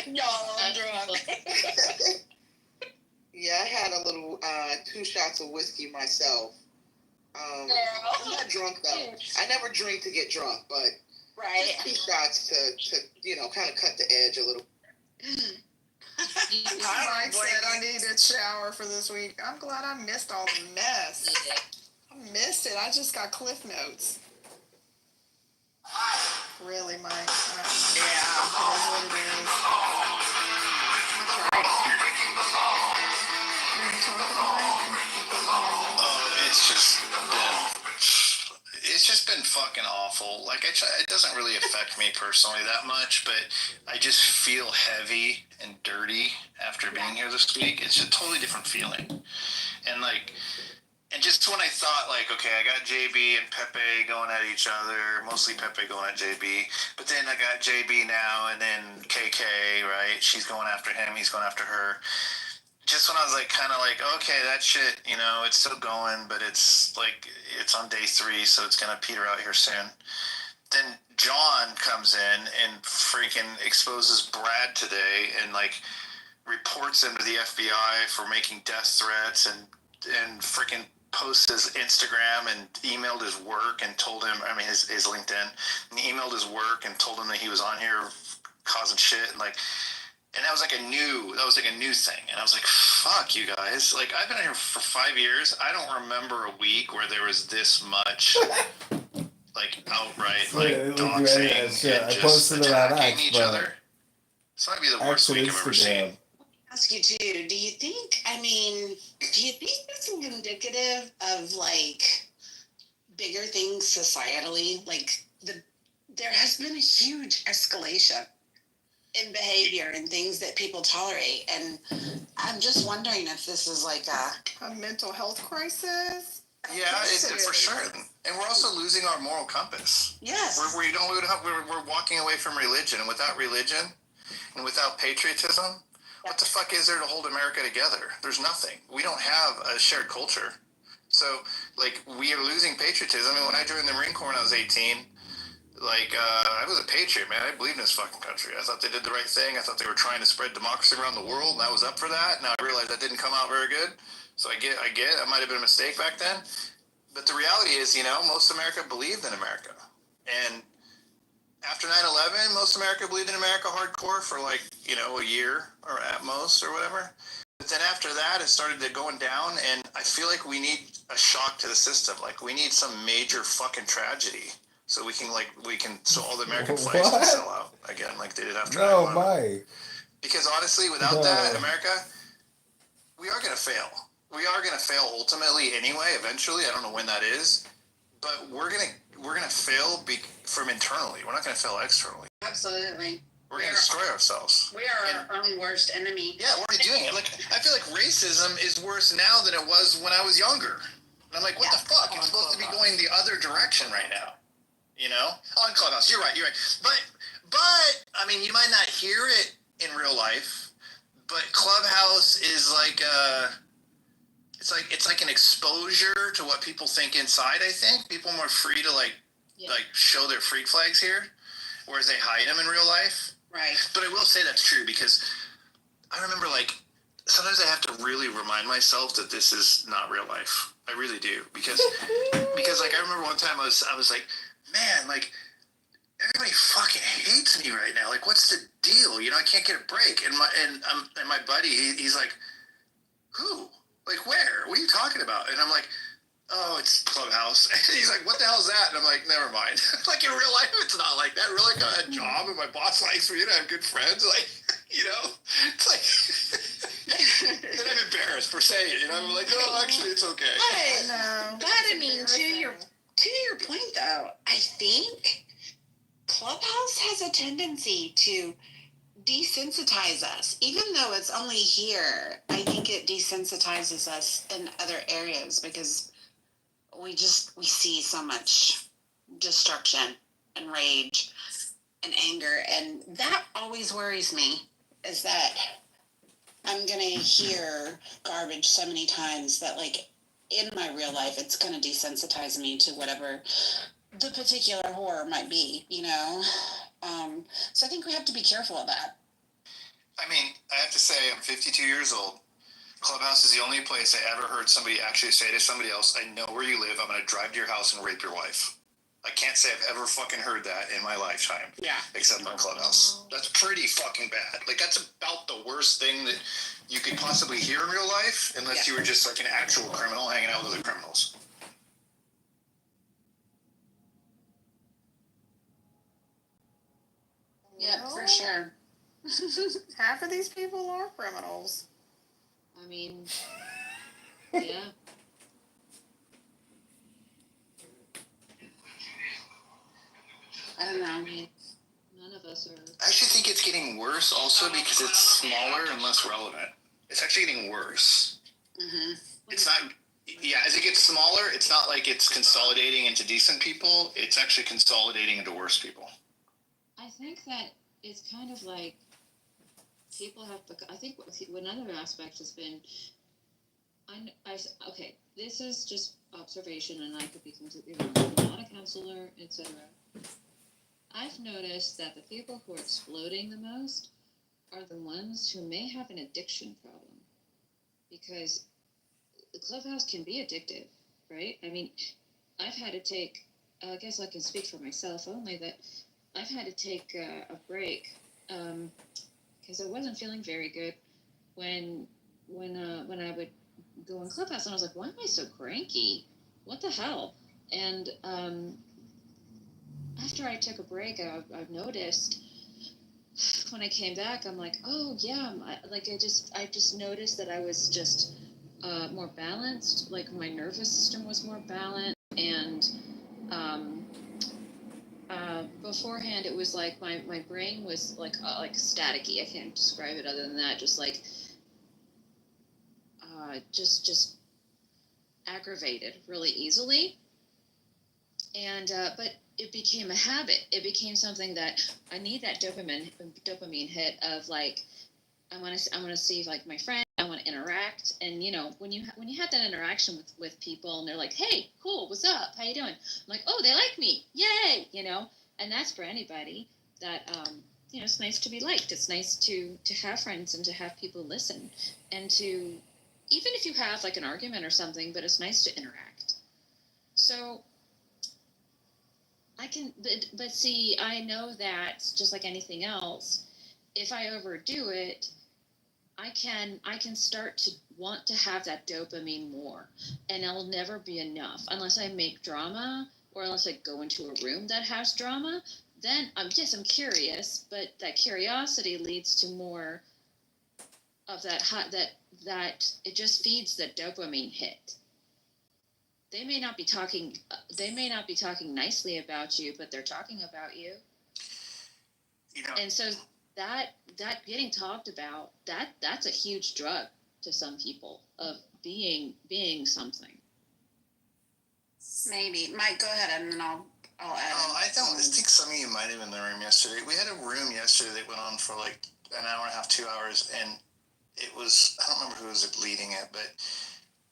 Speaker 10: Y'all, I'm drunk.
Speaker 1: Yeah, I had a little 2 shots of whiskey myself. I'm not drunk though. I never drink to get drunk, but
Speaker 10: right.
Speaker 1: 2 shots to kind of cut the edge a little.
Speaker 12: I said I need a shower for this week. I'm glad I missed all the mess.
Speaker 10: Yeah.
Speaker 12: I missed it. I just got Cliff Notes. Really, Mike? Yeah. It is what it is. That's right.
Speaker 2: It's just been fucking awful. Like, it doesn't really affect me personally that much, but I just feel heavy and dirty after being here this week. It's a totally different feeling. And just when I thought, like, okay, I got JB and Pepe going at each other, mostly Pepe going at JB, but then I got JB now, and then KK, right? She's going after him, he's going after her. Just when I was like, kind of like, okay, that shit, it's still going, but it's like, it's on day 3, so it's going to peter out here soon. Then John comes in and freaking exposes Brad today and, like, reports him to the FBI for making death threats and freaking posts his Instagram and emailed his work and told him, his LinkedIn, and he emailed his work and told him that he was on here causing shit, and that was like a new thing. And I was like, fuck you guys. Like, I've been here for 5 years. I don't remember a week where there was this much, like, outright, doxing and just attacking each other. This might be the worst week I've ever seen.
Speaker 10: Ask you too, do you think this is indicative of, like, bigger things societally? Like, there has been a huge escalation in behavior and things that people tolerate, and I'm just wondering if this is like
Speaker 12: a mental health crisis.
Speaker 2: Yeah, for sure. And we're also losing our moral compass.
Speaker 10: Yes.
Speaker 2: We're walking away from religion, and without religion and without patriotism, what the fuck is there to hold America together? There's nothing. We don't have a shared culture. So, like, we are losing patriotism. When I joined the Marine Corps when I was 18, I was a patriot, man. I believed in this fucking country. I thought they did the right thing. I thought they were trying to spread democracy around the world, and I was up for that. Now I realize that didn't come out very good. So I get it. That might have been a mistake back then. But the reality is, most America believed in America. And after 9/11, most America believed in America hardcore for, a year or at most or whatever. But then after after that, it started to going down, and I feel like we need a shock to the system. Like, we need some major fucking tragedy. So so all the American flags can sell out again, like they did after 9/11.
Speaker 4: my.
Speaker 2: Because honestly, without that, America, we are going to fail. We are going to fail ultimately anyway, eventually. I don't know when that is. But we're gonna fail from internally. We're not going to fail externally.
Speaker 10: Absolutely.
Speaker 2: We're going to destroy ourselves.
Speaker 10: We are our own worst enemy.
Speaker 2: Yeah, we're already doing it. Like, I feel like racism is worse now than it was when I was younger. And I'm like, what the fuck? It's supposed to be going the other direction right now. You know? On Clubhouse. You're right. But I mean, you might not hear it in real life, but Clubhouse is like it's like an exposure to what people think inside. I think people are more free to like show their freak flags here, whereas they hide them in real life.
Speaker 10: Right.
Speaker 2: But I will say that's true because I remember like sometimes I have to really remind myself that this is not real life. I really do because like I remember one time I was like, man, like everybody fucking hates me right now. Like, what's the deal? You know, I can't get a break. And my buddy, he's like, who? Like, where? What are you talking about? And I'm like, oh, it's Clubhouse. And he's like, what the hell is that? And I'm like, never mind. Like, in real life, it's not like that. Really, I got a job, and my boss likes me, and I have good friends. Like, you know, it's like, then I'm embarrassed for saying it. You know, I'm like, no, actually, it's okay.
Speaker 10: But I mean, to your point, though, I think Clubhouse has a tendency to desensitize us. Even though it's only here, I think it desensitizes us in other areas because we see so much destruction and rage and anger, and that always worries me, is that I'm gonna hear garbage so many times that, like, in my real life, it's gonna desensitize me to whatever the particular horror might be, you know? So I think we have to be careful of that.
Speaker 2: I mean, I have to say, I'm 52 years old. Clubhouse is the only place I ever heard somebody actually say to somebody else, I know where you live, I'm going to drive to your house and rape your wife. I can't say I've ever fucking heard that in my lifetime. Yeah. Except on Clubhouse. That's pretty fucking bad. Like, that's about the worst thing that you could possibly hear in real life, unless you were just like an actual criminal hanging out with other criminals.
Speaker 10: Yeah, for sure.
Speaker 12: Half of these people are criminals.
Speaker 3: I mean, yeah.
Speaker 10: I don't know. I mean,
Speaker 3: None of us are.
Speaker 2: I actually think it's getting worse also because it's smaller and less relevant. It's actually getting worse. Mm-hmm. It's not, as it gets smaller, it's not like it's consolidating into decent people. It's actually consolidating into worse people.
Speaker 3: I think that it's kind of like people have to, I think another aspect has been, okay, this is just observation and I could be completely wrong. I'm not a counselor, etc. I've noticed that the people who are exploding the most are the ones who may have an addiction problem. Because the Clubhouse can be addictive, right? I mean, I've had to take, I guess I can speak for myself only, that I've had to take a break because I wasn't feeling very good when I would go on Clubhouse, and I was like, why am I so cranky? What the hell? And after I took a break, I've noticed when I came back, I'm like, oh yeah, I just noticed that I was just more balanced. Like my nervous system was more balanced, and beforehand it was like my brain was like staticky. I can't describe it other than that. Just like just aggravated really easily, and but it became a habit. It became something that I need that dopamine hit of like I want to see like my friend. I want to interact, and you know when you have that interaction with people, and they're like, "Hey, cool, what's up? How you doing?" I'm like, "Oh, they like me, yay!" You know, and that's for anybody that you know. It's nice to be liked. It's nice to have friends and to have people listen, and to even if you have like an argument or something, but it's nice to interact. So I can, but see, I know that just like anything else, if I overdo it,
Speaker 13: I can start to want to have that dopamine more, and it'll never be enough unless I make drama or unless I go into a room that has drama. Then I'm curious, but that curiosity leads to more of that it just feeds the dopamine hit. They may not be talking nicely about you, but they're talking about you.
Speaker 2: You know,
Speaker 13: And so that getting talked about, that's a huge drug to some people of being something.
Speaker 10: Maybe. Mike, go ahead and then I'll add.
Speaker 2: Oh, I think some of you might have been in the room yesterday. We had a room yesterday that went on for like an hour and a half, 2 hours, and it was, I don't remember who was leading it, but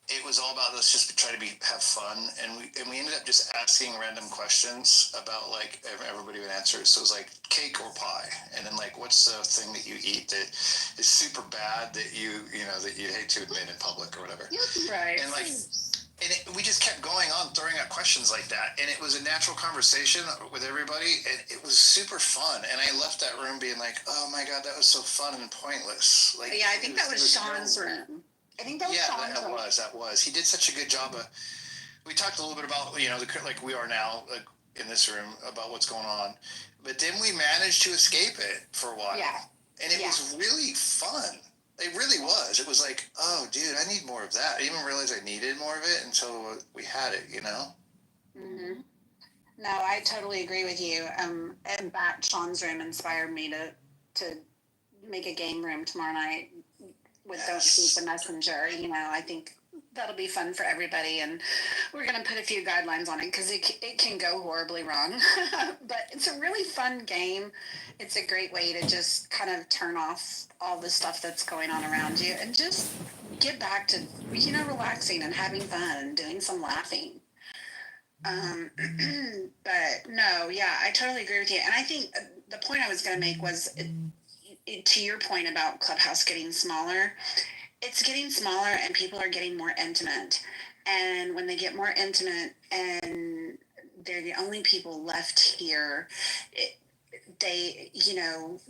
Speaker 2: it was all about let's just try to have fun, and we ended up just asking random questions about like everybody would answer. So it was like cake or pie, and then like what's the thing that you eat that is super bad that you hate to admit in public or whatever.
Speaker 10: Right.
Speaker 2: And like. We just kept going on, throwing out questions like that. And it was a natural conversation with everybody. And it was super fun. And I left that room being like, oh my God, that was so fun and pointless. Like,
Speaker 10: yeah, I think that was Sean's room. I think that was Sean's room.
Speaker 2: That was. He did such a good job we talked a little bit about, like we are now in this room about what's going on. But then we managed to escape it for a while.
Speaker 10: Yeah.
Speaker 2: And it was really fun. It really was. It was like, oh, dude, I need more of that. I didn't even realize I needed more of it until we had it,
Speaker 10: Mm-hmm. No, I totally agree with you. And back Sean's room inspired me to make a game room tomorrow night with Don't Shoot the Messenger. I think that'll be fun for everybody, and we're going to put a few guidelines on it because it can go horribly wrong. But it's a really fun game. It's a great way to just kind of turn off all the stuff that's going on around you and just get back to, relaxing and having fun and doing some laughing. But no, yeah, I totally agree with you. And I think the point I was going to make was to your point about Clubhouse getting smaller. It's getting smaller and people are getting more intimate. And when they get more intimate and they're the only people left here,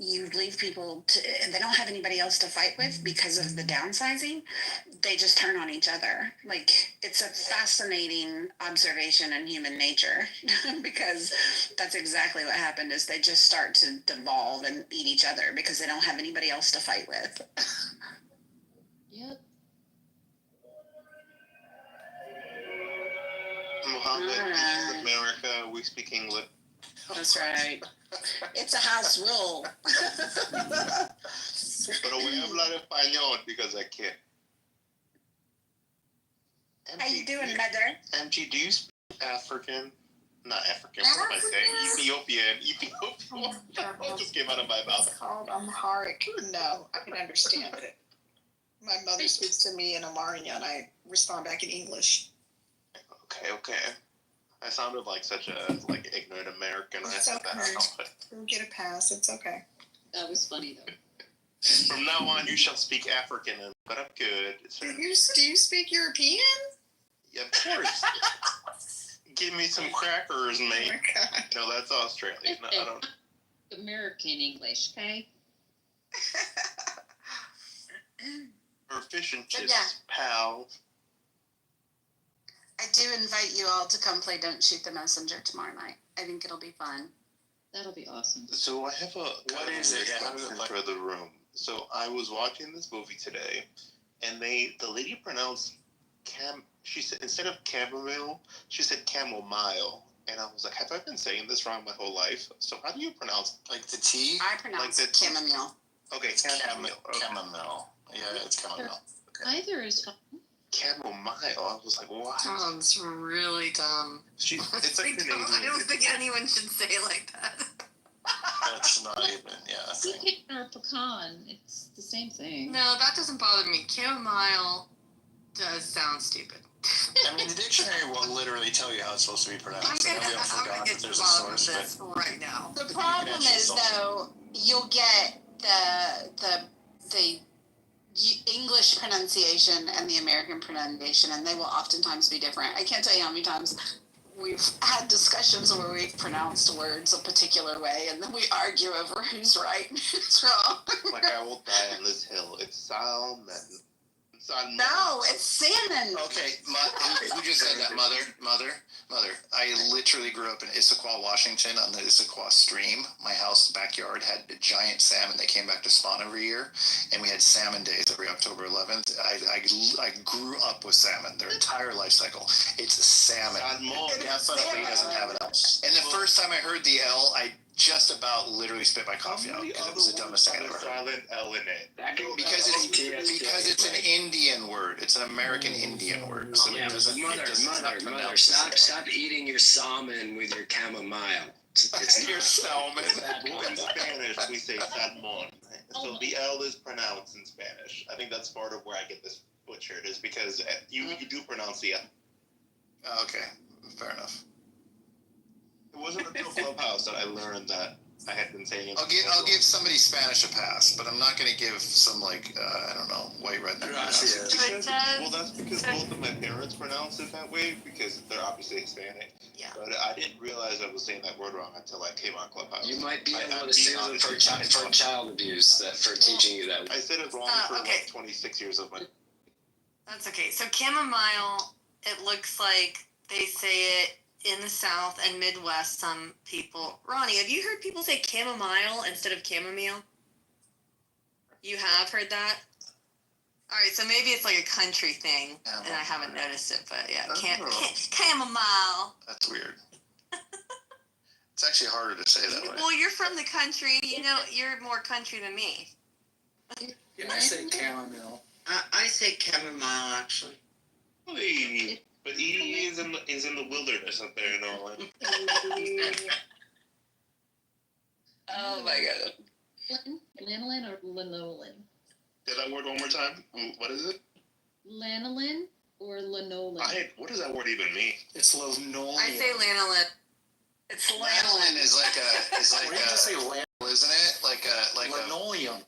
Speaker 10: you leave people and they don't have anybody else to fight with because of the downsizing. They just turn on each other. Like, it's a fascinating observation in human nature because that's exactly what happened is they just start to devolve and eat each other because they don't have anybody else to fight with.
Speaker 13: Yep.
Speaker 14: Muhammad, this is America. We speak English.
Speaker 10: That's right. It's a house rule.
Speaker 14: Pero voy a hablar español because I can.
Speaker 10: How you doing, mother?
Speaker 14: MG, do you speak African? Not African, what am I saying? Ethiopian. It just came out of my mouth.
Speaker 12: It's called Amharic. No, I can understand it. My mother speaks to me in Amharic and I respond back in English.
Speaker 14: Okay. I sounded like such a ignorant American.
Speaker 12: It's
Speaker 14: I said that.
Speaker 12: We'll get a pass. It's okay.
Speaker 13: That was funny though.
Speaker 14: From now on, you shall speak African, but I'm good.
Speaker 12: Do you speak European?
Speaker 14: Yeah, of course. Give me some crackers, mate.
Speaker 12: Oh
Speaker 14: no, that's Australian. No, I don't.
Speaker 13: American English, okay?
Speaker 14: Or fish and chips, pal.
Speaker 10: I do invite you all to come play Don't Shoot the Messenger tomorrow night. I think it'll be fun.
Speaker 13: That'll be awesome.
Speaker 14: So I have what is it? For the room. So I was watching this movie today, and the lady pronounced she said, instead of chamomile, she said chamomile. And I was like, have I been saying this wrong my whole life? So how do you pronounce
Speaker 2: like the T?
Speaker 10: I pronounce it chamomile.
Speaker 14: Okay, chamomile.
Speaker 2: Chamomile. Yeah, it's chamomile.
Speaker 13: Okay. Either is fine.
Speaker 14: Chamomile. I was like, what?
Speaker 10: Sounds really dumb.
Speaker 14: It's like Canadian.
Speaker 10: I don't think anyone should say it like that.
Speaker 2: That's not even, yeah.
Speaker 13: Pecan or pecan, it's the same thing.
Speaker 10: No, that doesn't bother me. Chamomile does sound stupid.
Speaker 2: I mean, the dictionary will literally tell you how it's supposed to be pronounced.
Speaker 10: I'm gonna get
Speaker 2: there's a
Speaker 10: source,
Speaker 2: source,
Speaker 10: but right now. The problem is, though, you'll get the English pronunciation and the American pronunciation, and they will oftentimes be different. I can't tell you how many times we've had discussions where we've pronounced words a particular way, and then we argue over who's right and who's wrong.
Speaker 14: Like I will die on this hill. It's salmon.
Speaker 10: No, it's salmon.
Speaker 2: Okay, who just said that? Mother. I literally grew up in Issaquah, Washington, on the Issaquah Stream. My house backyard had a giant salmon. They came back to spawn every year, and we had salmon days every October 11th. I grew up with salmon their entire life cycle. It's a salmon. It definitely doesn't have an L. And the first time I heard the L, I just about literally spit my coffee out because it was the dumbest thing I've ever heard.
Speaker 14: Silent L in it.
Speaker 2: Because it's an Indian word. It's an American Indian word. So
Speaker 15: Yeah,
Speaker 2: it doesn't.
Speaker 15: mother, stop eating your salmon with your chamomile. It's
Speaker 2: your salmon.
Speaker 14: In Spanish, we say salmon. So the L is pronounced in Spanish. I think that's part of where I get this butchered, is because you do pronounce the L.
Speaker 2: Okay, fair enough.
Speaker 14: It wasn't until Clubhouse that I learned that I had been saying it.
Speaker 2: I'll give somebody Spanish a pass, but I'm not going to give some I don't know, white redneck.
Speaker 14: Well, that's because both of my parents pronounce it that way because they're obviously Hispanic.
Speaker 10: Yeah.
Speaker 14: But I didn't realize I was saying that word wrong until I came on Clubhouse.
Speaker 15: You might be able to sue them for child abuse for teaching you that.
Speaker 14: I said it wrong for like 26 years of my.
Speaker 3: That's okay. So chamomile, it looks like they say it in the South and Midwest, some people. Ronnie, have you heard people say chamomile instead of chamomile? You have heard that? All right, so maybe it's like a country thing, and I haven't noticed it, but yeah, chamomile.
Speaker 2: That's weird. It's actually harder to say that way.
Speaker 3: Well, you're from the country. You know, you're more country than me.
Speaker 11: Yeah, I say chamomile.
Speaker 16: I say chamomile, actually.
Speaker 14: Hey, but he is in the wilderness up there in Orland.
Speaker 10: Oh my god.
Speaker 13: Lanolin or linoleum?
Speaker 14: Say that word one more time. What is it?
Speaker 13: Lanolin or linoleum?
Speaker 14: What does that word even mean?
Speaker 11: It's linoleum.
Speaker 3: I say lanolin.
Speaker 10: It's
Speaker 2: Lanolin is like
Speaker 11: What did you say,
Speaker 2: isn't it? Like
Speaker 11: linoleum.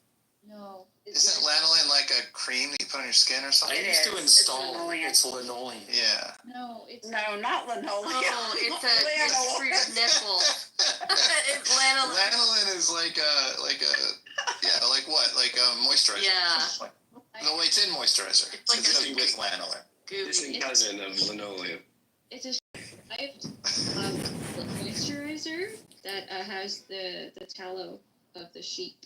Speaker 13: No.
Speaker 2: Isn't lanolin like a cream that you put on your skin or something?
Speaker 11: I used to install it's linoleum.
Speaker 2: Yeah.
Speaker 13: No, it's
Speaker 10: not linoleum.
Speaker 3: Oh, it's a fruit nipple. It's lanolin.
Speaker 2: Lanolin is like what? Like a moisturizer.
Speaker 3: Yeah.
Speaker 2: No, it's in moisturizer.
Speaker 3: It's like
Speaker 2: it's with lanolin.
Speaker 15: Distant cousin of linoleum.
Speaker 13: It's I have a moisturizer that has the tallow of the sheep.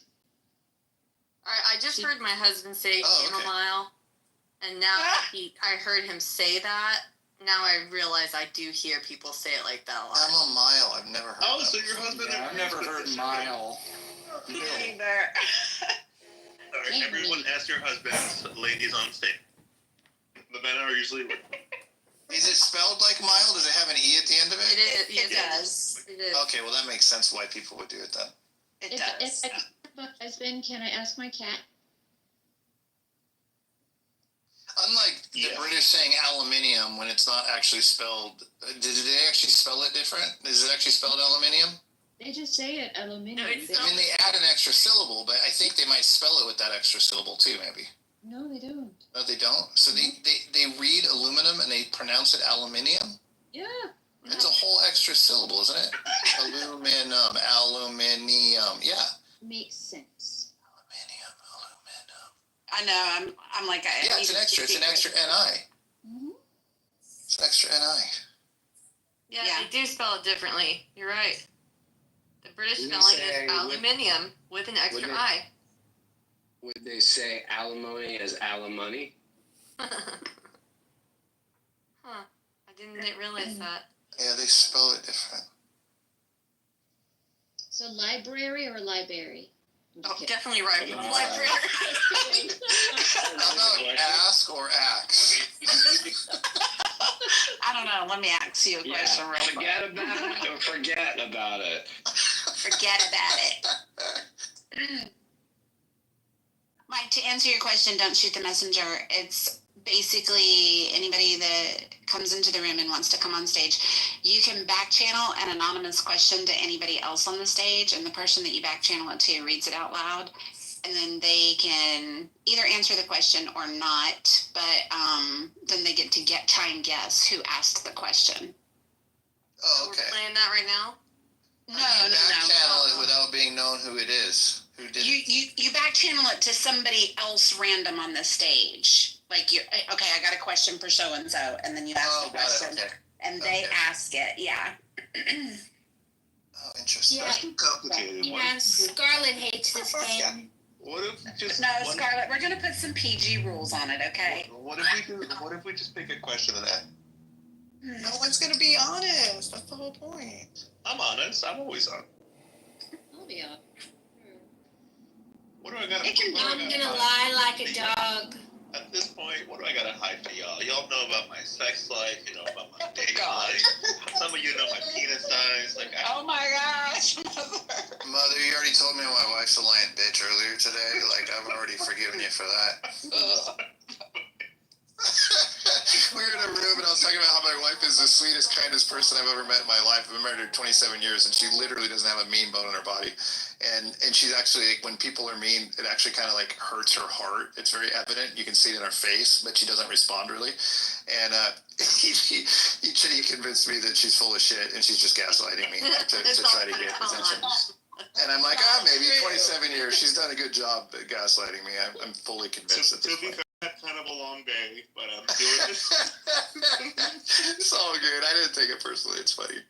Speaker 3: I just heard my husband say chamomile, and now I heard him say that. Now I realize I do hear people say it like that a lot.
Speaker 2: Chamomile, I've never heard that.
Speaker 14: So your husband...
Speaker 11: Yeah, I've never heard mile.
Speaker 10: Me neither.
Speaker 14: Sorry, everyone ask your husbands, ladies on stage. The men are usually...
Speaker 2: Is it spelled like mile? Does it have an E at the end of it?
Speaker 10: It does.
Speaker 3: It is.
Speaker 2: Okay, well that makes sense why people would do it then.
Speaker 10: It does.
Speaker 13: If I have a husband, can I ask my cat?
Speaker 2: Unlike the British saying aluminium when it's not actually spelled, did they actually spell it different? Is it actually spelled aluminium?
Speaker 13: They just say it aluminium.
Speaker 2: I mean, they add an extra syllable, but I think they might spell it with that extra syllable too, maybe.
Speaker 13: No, they don't.
Speaker 2: No, they don't? So they read aluminum and they pronounce it aluminium?
Speaker 13: Yeah.
Speaker 2: It's a whole extra syllable, isn't it? Aluminum, aluminium, yeah.
Speaker 13: Makes sense.
Speaker 10: I know. I'm like.
Speaker 2: Yeah, it's an extra. It's an extra NI.
Speaker 13: Mm-hmm.
Speaker 2: It's extra NI.
Speaker 3: Yeah, they do spell it differently. You're right. The British spelling is aluminium with an extra I.
Speaker 15: Would they say alimony as alimony?
Speaker 3: Huh. I didn't realize that.
Speaker 2: Yeah, they spell it different.
Speaker 13: So library or library?
Speaker 3: Oh, definitely right. Library.
Speaker 2: How about ask or axe?
Speaker 10: I don't know. Let me ask you a question right
Speaker 15: Forget about it or forget about it.
Speaker 10: Forget about it. Mike, to answer your question, don't shoot the messenger. It's basically anybody that comes into the room and wants to come on stage. You can back channel an anonymous question to anybody else on the stage, and the person that you back channel it to reads it out loud, and then they can either answer the question or not, but then they get to try and guess who asked the question.
Speaker 17: Oh, okay.
Speaker 3: We're playing that right now?
Speaker 10: No,
Speaker 17: How do you back channel it without being known who it is? Who did it?
Speaker 10: You back channel it to somebody else random on the stage. Like okay, I got a question for so and so, and then you ask the question, and they ask it. Yeah.
Speaker 17: Oh, interesting.
Speaker 14: That's too complicated.
Speaker 7: Yeah, Scarlett hates this game.
Speaker 14: What if just
Speaker 10: Scarlett, we're gonna put some PG rules on it, okay?
Speaker 14: What if we just pick a question and that?
Speaker 12: No one's gonna be honest. That's the whole point.
Speaker 14: I'm honest. I'm always on.
Speaker 13: I'll be on.
Speaker 14: What do I gotta?
Speaker 7: I'm gonna lie like a dog.
Speaker 14: At this point, what do I gotta hide for y'all? Y'all know about my sex life. You know about my dating life. Some of you know my penis size. Like,
Speaker 10: oh my gosh,
Speaker 17: Mother, you already told me my wife's a lying bitch earlier today. Like, I've already forgiven you for that. We were in a room and I was talking about how my wife is the sweetest, kindest person I've ever met in my life. I've been married her 27 years and she literally doesn't have a mean bone in her body. And she's actually, like, when people are mean, it actually kind of like hurts her heart. It's very evident. You can see it in her face, but she doesn't respond really. And he convinced me that she's full of shit and she's just gaslighting me to try to get attention. And I'm like, maybe 27 years. She's done a good job at gaslighting me. I'm fully convinced at this point.
Speaker 14: Had kind of a long day, but I'm doing it.
Speaker 17: It's all good. I didn't take it personally. It's funny.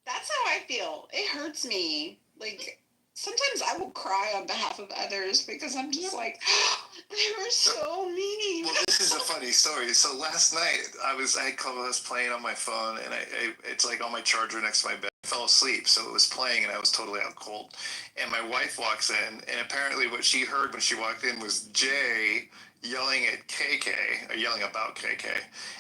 Speaker 10: That's how I feel. It hurts me. Like, sometimes I will cry on behalf of others because I'm just like, they were so mean.
Speaker 17: Well, this is a funny story. So last night I had Clubhouse playing on my phone, and it's like on my charger next to my bed. I fell asleep, so it was playing, and I was totally out cold. And my wife walks in, and apparently what she heard when she walked in was Jay yelling at KK, or yelling about KK.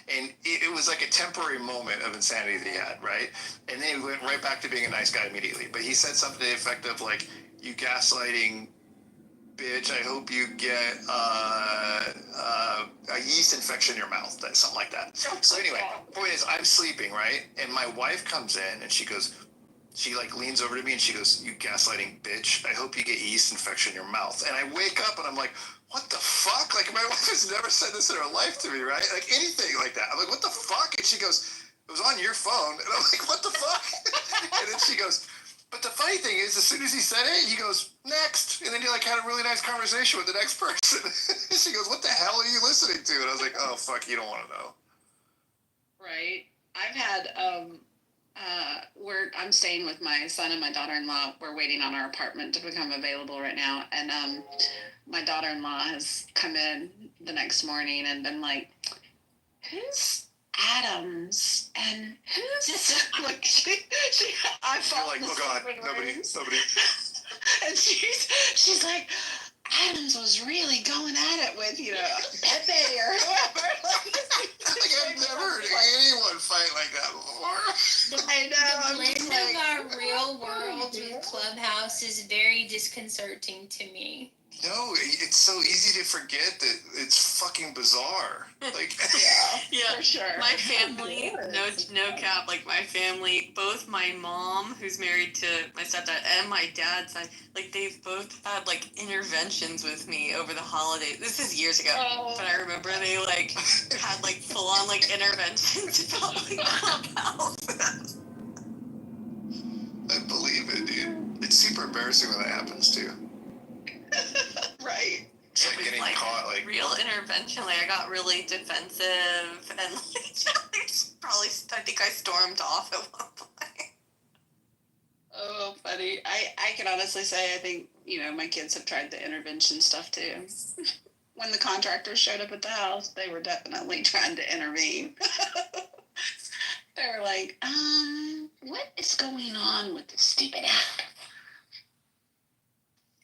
Speaker 17: And it was like a temporary moment of insanity that he had, right? And then he went right back to being a nice guy immediately. But he said something to the effect of, like, you gaslighting bitch, I hope you get a yeast infection in your mouth, something like that. So anyway, point is, I'm sleeping, right? And my wife comes in and she like leans over to me and she goes, you gaslighting bitch, I hope you get yeast infection in your mouth. And I wake up and I'm like, what the fuck? Like, my wife has never said this in her life to me, right? Like, anything like that. I'm like, what the fuck? And she goes, it was on your phone. And I'm like, what the fuck? And then she goes, but the funny thing is, as soon as he said it, he goes, next. And then he, like, had a really nice conversation with the next person. She goes, what the hell are you listening to? And I was like, oh, fuck, you don't want to know.
Speaker 10: Right. I've had, I'm staying with my son and my daughter-in-law. We're waiting on our apartment to become available right now. And my daughter-in-law has come in the next morning and been like, who's Adams and who's like I felt like, oh god, nobody. And she's like, Adams was really going at it with, Pepe or whoever.
Speaker 17: Like, I've never heard anyone fight like that before.
Speaker 7: I know. The blend of our real world with Clubhouse is very disconcerting to me.
Speaker 17: No, it's so easy to forget that it's fucking bizarre. Like,
Speaker 3: yeah,
Speaker 10: for sure.
Speaker 3: My family, no cap, like my family, both my mom, who's married to my stepdad, and my dad's side, like they've both had like interventions with me over the holidays. This is years ago, but I remember they like had like full on like interventions about like Clubhouse.
Speaker 17: I believe it, dude. It's super embarrassing when that happens too.
Speaker 10: Right.
Speaker 17: It's like getting caught, like
Speaker 3: real intervention. Like I got really defensive and like I think I stormed off at one point.
Speaker 10: Oh, funny. I can honestly say I think, my kids have tried the intervention stuff too. When the contractors showed up at the house, they were definitely trying to intervene. They were like, what is going on with this stupid app?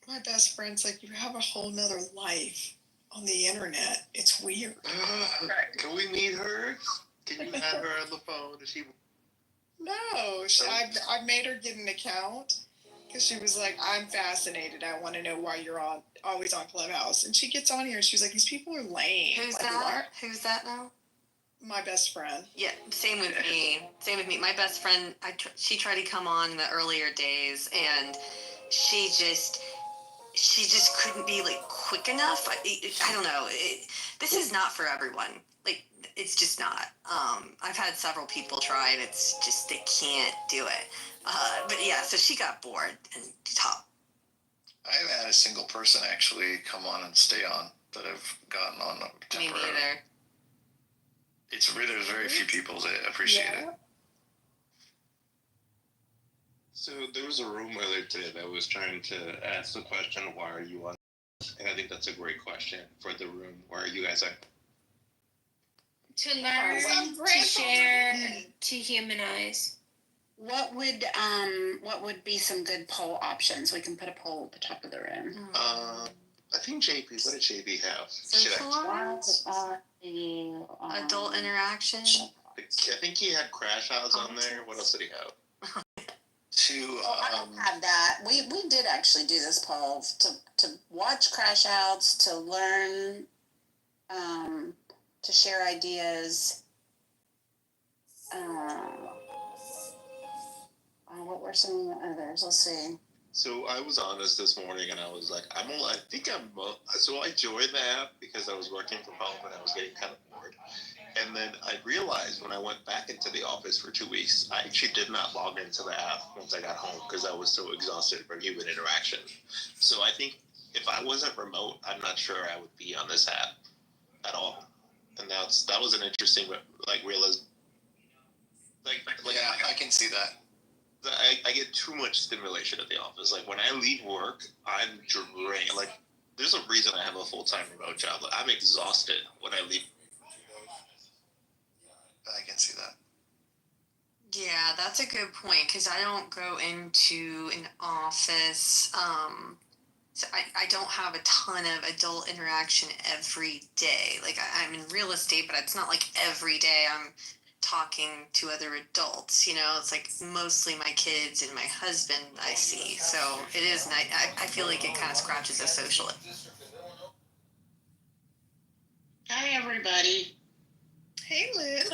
Speaker 12: My best friend's like, you have a whole nother life on the internet. It's weird.
Speaker 14: Can we meet her? Can you have her on the phone? Is she?
Speaker 12: No, I made her get an account because she was like, I'm fascinated. I want to know why you're always on Clubhouse. And she gets on here and she's like, these people are lame.
Speaker 3: Who's
Speaker 12: like,
Speaker 3: that? Who's that now?
Speaker 12: My best friend.
Speaker 3: Yeah, same with me. My best friend, she tried to come on in the earlier days, and she just couldn't be like quick enough. I don't know. This is not for everyone. like it's just not. I've had several people try, and it's just they can't do it. But yeah, so she got bored and top.
Speaker 17: I haven't had a single person actually come on and stay on that I've gotten on temporarily.
Speaker 3: Me neither.
Speaker 17: There's very few people that appreciate it.
Speaker 14: So there was a room earlier today that was trying to ask the question, why are you on? And I think that's a great question for the room. Why are you guys on?
Speaker 7: To learn, to share, to humanize.
Speaker 10: What would be some good poll options? We can put a poll at the top of the room.
Speaker 14: I think JP. What did JP have?
Speaker 3: Adult interaction.
Speaker 14: I think he had crash outs on there. What else did he have?
Speaker 10: I don't have that. We did actually do this poll to watch crash outs, to learn, to share ideas. What were some of the others? Let's see.
Speaker 14: So I was honest this morning, and I was like, so I joined the app because I was working from home and I was getting kind of bored. And then I realized when I went back into the office for 2 weeks, I actually did not log into the app once I got home because I was so exhausted from human interaction. So I think if I wasn't remote, I'm not sure I would be on this app at all. And that was an interesting realization.
Speaker 17: Yeah, I can see that.
Speaker 14: I get too much stimulation at the office. Like when I leave work, I'm drained. Like there's a reason I have a full-time remote job. Like, I'm exhausted when I leave.
Speaker 17: I can see that.
Speaker 3: Yeah, that's a good point because I don't go into an office. So I don't have a ton of adult interaction every day. Like I'm in real estate, but it's not like every day I'm talking to other adults. It's like mostly my kids and my husband I see. So it is nice. I feel like it kind of scratches a social.
Speaker 10: Hi, everybody.
Speaker 12: Hey, Liz.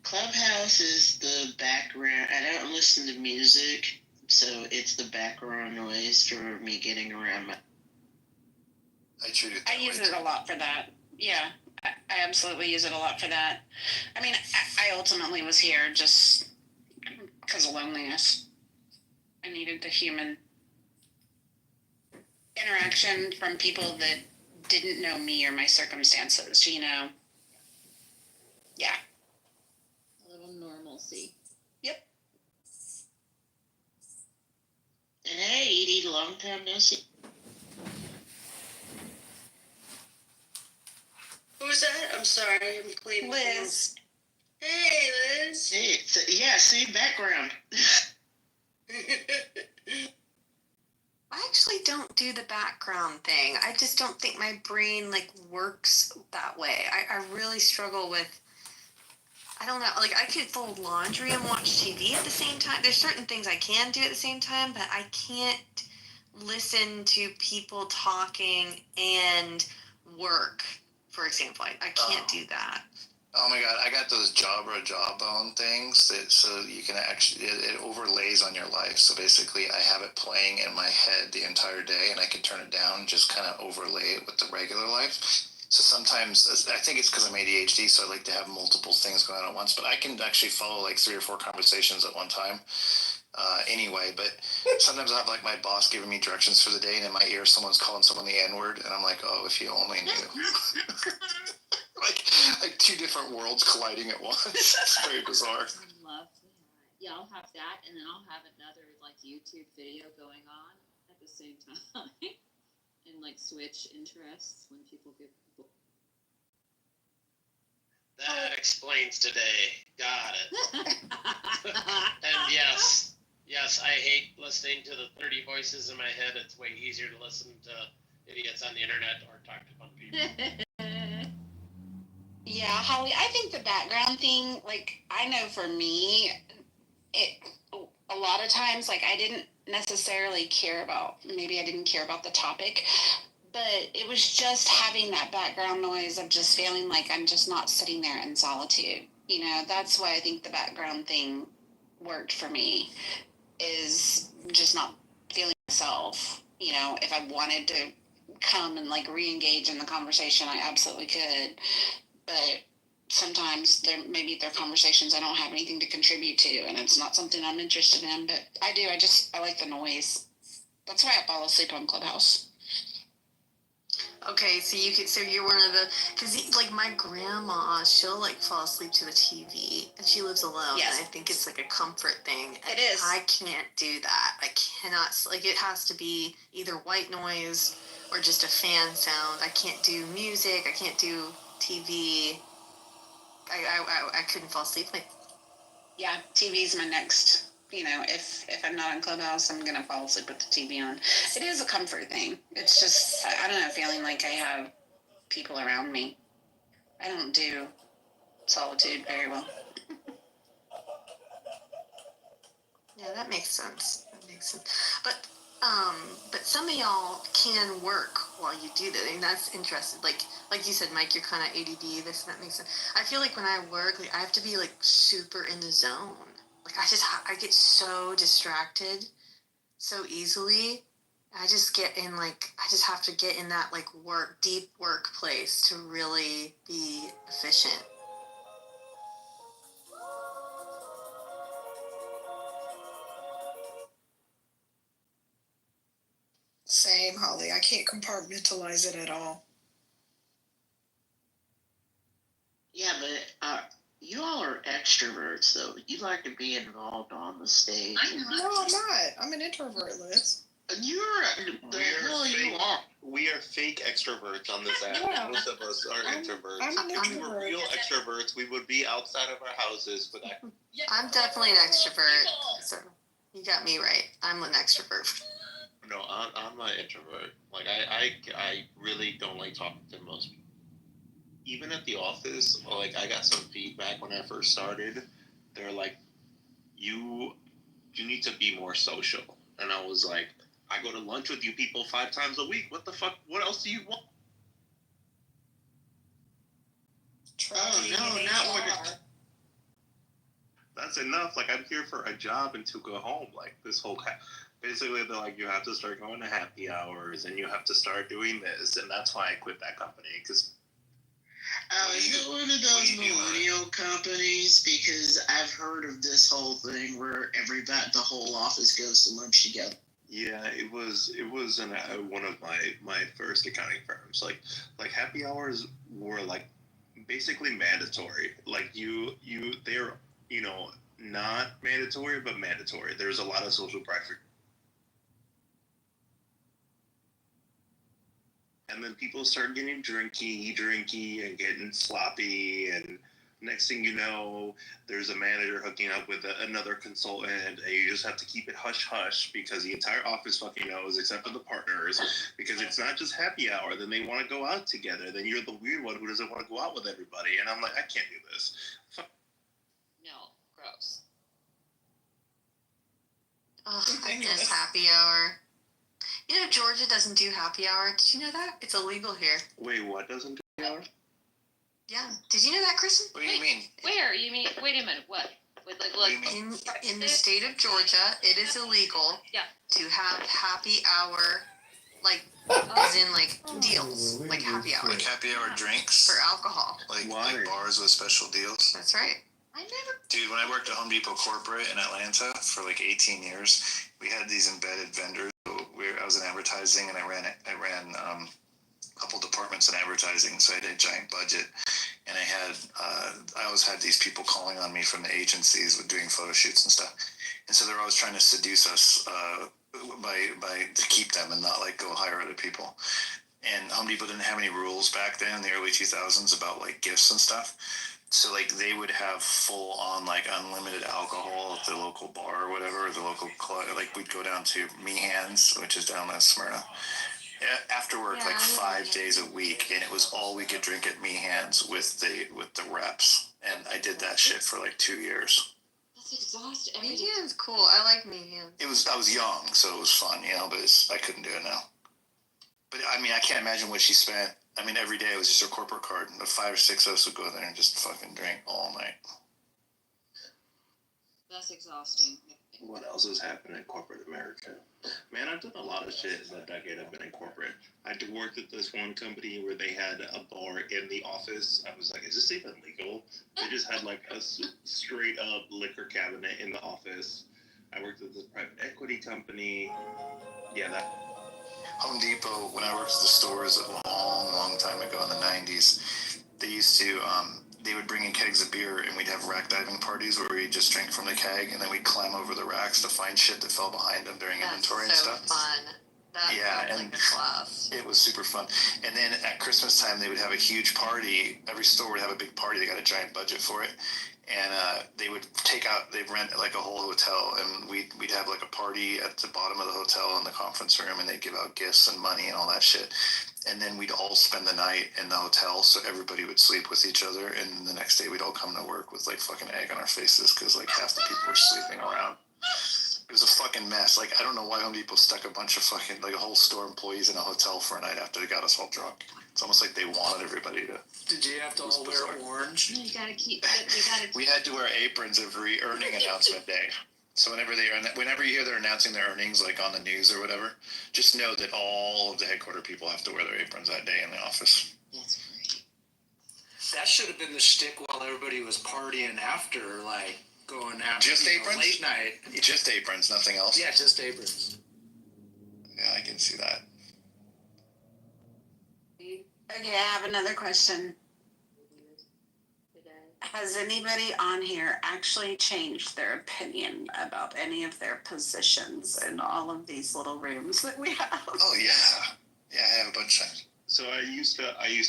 Speaker 16: Clubhouse is the background. I don't listen to music, so it's the background noise for me getting around.
Speaker 10: I use it a lot for that. Yeah. I absolutely use it a lot for that. I mean, I ultimately was here just because of loneliness. I needed the human interaction from people that didn't know me or my circumstances, Yeah.
Speaker 13: A little normalcy.
Speaker 10: Yep.
Speaker 16: And hey, Edie, long time no see. Who's that? I'm sorry, I'm playing
Speaker 10: Liz.
Speaker 16: Hey, Liz. Hey, same background.
Speaker 3: I actually don't do the background thing. I just don't think my brain works that way. I really struggle with. I don't know. I could fold laundry and watch TV at the same time. There's certain things I can do at the same time, but I can't listen to people talking and work. For example, I can't do that.
Speaker 17: Oh my God, I got those jawbone things so you can actually, it overlays on your life. So basically I have it playing in my head the entire day and I can turn it down, just kind of overlay it with the regular life. So sometimes, I think it's because I'm ADHD, so I like to have multiple things going on at once, but I can actually follow 3 or 4 conversations at one time. Anyway, but sometimes I have my boss giving me directions for the day and in my ear someone's calling someone the N-word and I'm like, oh, if you only knew. like 2 different worlds colliding at once. It's very bizarre.
Speaker 13: I love that. Yeah, I'll have that and then I'll have another YouTube video going on at the same time. And switch interests when people get people.
Speaker 15: That explains today. Got it. And yes, I hate listening to the 30 voices in my head. It's way easier to listen to idiots on the internet or talk to fun people.
Speaker 10: Yeah, Holly, I think the background thing, I know for me, a lot of times, I didn't necessarily care about the topic, but it was just having that background noise of just feeling like I'm just not sitting there in solitude. That's why I think the background thing worked for me, is just not feeling myself. If I wanted to come and like re-engage in the conversation, I absolutely could. But sometimes maybe they're conversations I don't have anything to contribute to, and it's not something I'm interested in. But I do. I like the noise. That's why I fall asleep on Clubhouse.
Speaker 18: Okay, so you're one of the, because like my grandma, she'll like fall asleep to the TV, and she lives alone.
Speaker 10: Yes.
Speaker 18: And I think it's like a comfort thing.
Speaker 10: It is.
Speaker 18: I can't do that. I cannot, like, it has to be either white noise or just a fan sound. I can't do music. I can't do TV. I couldn't fall asleep. Like,
Speaker 10: yeah, TV's my next. If I'm not on Clubhouse, I'm gonna fall asleep with the TV on. It is a comfort thing. It's just I don't know, feeling like I have people around me. I don't do solitude very well.
Speaker 18: yeah, that makes sense. But some of y'all can work while you do that, and that's interesting. Like you said, Mike, you're kind of ADD. This and that makes sense. I feel like when I work, like, I have to be like super in the zone. Like I get so distracted so easily. I just have to get in that like deep work place to really be efficient.
Speaker 12: Same, Holly. I can't compartmentalize it at all.
Speaker 16: Yeah, but you all are extroverts, though. You like to be involved on the stage.
Speaker 12: No, I'm not. I'm an introvert, Liz.
Speaker 14: We are fake extroverts on this app.
Speaker 12: Yeah.
Speaker 14: Most of us are introverts.
Speaker 12: I'm an
Speaker 14: If we were
Speaker 12: introvert.
Speaker 14: real extroverts, we would be outside of our houses. But
Speaker 18: I'm definitely an extrovert. So you got me right. I'm an extrovert.
Speaker 14: no, I'm an introvert. Like I really don't like talking to most people. Even at the office, like I got some feedback when I first started. They're like, you need to be more social. And I was like, I go to lunch with you people 5 times a week. What the fuck? What else do you want? That's enough. Like, I'm here for a job and to go home. Like, this whole basically, they're like, you have to start going to happy hours and you have to start doing this. And that's why I quit that company. Because
Speaker 16: is it one of those millennial companies? Because I've heard of this whole thing where the whole office goes to lunch together.
Speaker 14: yeah, it was in one of my first accounting firms. Like happy hours were like basically mandatory. Like they're not mandatory but mandatory. There's a lot of social pressure. And then people start getting drinky, and getting sloppy. And next thing you know, there's a manager hooking up with another consultant, and you just have to keep it hush-hush because the entire office fucking knows, except for the partners, because it's not just happy hour. Then they want to go out together. Then you're the weird one who doesn't want to go out with everybody. And I'm like, I can't do this.
Speaker 13: No, gross.
Speaker 18: I miss happy hour. Georgia doesn't do happy hour. Did you know that? It's illegal here.
Speaker 14: Wait, what doesn't do happy hour?
Speaker 18: Yeah. Did you know that, Kristen?
Speaker 17: What do you mean?
Speaker 13: Where? You mean, wait a minute, what?
Speaker 18: In the state of Georgia, it is illegal to have happy hour, like, as in, like, deals, like happy hour.
Speaker 17: Like happy hour drinks?
Speaker 18: For alcohol.
Speaker 17: Like bars with special deals?
Speaker 18: That's right.
Speaker 17: Dude, when I worked at Home Depot corporate in Atlanta for like 18 years, we had these embedded vendors. I was in advertising, and I ran a couple departments in advertising, so I had a giant budget. And I always had these people calling on me from the agencies with doing photo shoots and stuff. And so they're always trying to seduce us by to keep them and not like go hire other people. And Home Depot didn't have any rules back then in the early 2000s about like gifts and stuff. So like they would have full on like unlimited alcohol at the local bar or whatever, or the local club. Like we'd go down to Meehan's, which is down in Smyrna, after work, like 5 days a week, and it was all we could drink at Meehan's with the reps. And I did that shit for like 2 years.
Speaker 13: That's exhausting.
Speaker 18: Meehan's cool. I like Meehan's.
Speaker 17: I was young, so it was fun, but I couldn't do it now. But I mean, I can't imagine what she spent. I mean, every day it was just her corporate card, and the 5 or 6 of us would go there and just fucking drink all night.
Speaker 13: That's exhausting.
Speaker 14: What else has happened in corporate America? Man, I've done a lot of shit in the decade I've been in corporate. I I worked at this one company where they had a bar in the office. I was like, is this even legal? They just had like a straight up liquor cabinet in the office. I worked at this private equity company. Yeah, that.
Speaker 17: Home Depot, when I worked at the stores a long time ago in the 90s, they used to, they would bring in kegs of beer and we'd have rack diving parties where we'd just drink from the keg and then we'd climb over the racks to find shit that fell behind them during inventory and stuff.
Speaker 18: Fun. That sounds like a blast.
Speaker 17: It was super fun. And then at Christmas time, they would have a huge party. Every store would have a big party. They got a giant budget for it. And they would they'd rent like a whole hotel, and we'd have like a party at the bottom of the hotel in the conference room, and they'd give out gifts and money and all that shit. And then we'd all spend the night in the hotel, so everybody would sleep with each other, and the next day we'd all come to work with like fucking egg on our faces because like half the people were sleeping around. It was a fucking mess. Like, I don't know why Home Depot stuck a bunch of fucking, like, a whole store employees in a hotel for a night after they got us all drunk. It's almost like they wanted everybody to.
Speaker 11: Did you have to all wear orange?
Speaker 13: You gotta keep.
Speaker 17: We had to wear aprons every earning announcement day. So whenever you hear they're announcing their earnings, like on the news or whatever, just know that all of the headquarter people have to wear their aprons that day in the office.
Speaker 13: That's great.
Speaker 11: That should have been the shtick while everybody was partying after, like. Going out
Speaker 17: just aprons?
Speaker 11: Late night.
Speaker 17: Just aprons, nothing else?
Speaker 11: Yeah, just aprons.
Speaker 17: Yeah, I can see that.
Speaker 10: Okay, I have another question. Has anybody on here actually changed their opinion about any of their positions in all of these little rooms that we have?
Speaker 17: Oh, yeah. Yeah, I have a bunch of times.
Speaker 14: So I used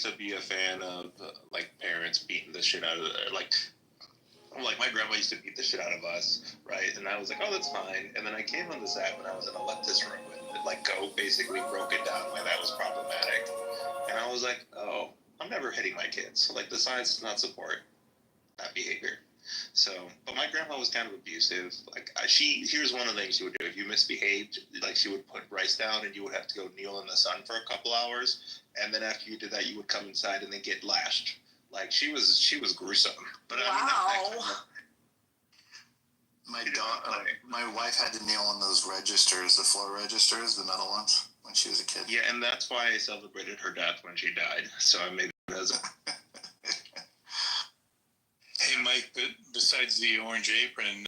Speaker 14: to be a fan of like parents beating the shit out of like my grandma used to beat the shit out of us, right? And I was like, oh, that's fine. And then I came on this app and I was in a leftist room and like Go basically broke it down why that was problematic. And I was like, oh, I'm never hitting my kids. Like the science does not support that behavior. So, but my grandma was kind of abusive. Like here's one of the things she would do. If you misbehaved, like she would put rice down and you would have to go kneel in the sun for a couple hours. And then after you did that, you would come inside and then get lashed. Like she was gruesome. But
Speaker 10: wow.
Speaker 17: My wife had to kneel on those registers, the floor registers, the metal ones, when she was a kid.
Speaker 14: Yeah, and that's why I celebrated her death when she died. So I made it as a.
Speaker 5: Hey, Mike. Besides the orange apron,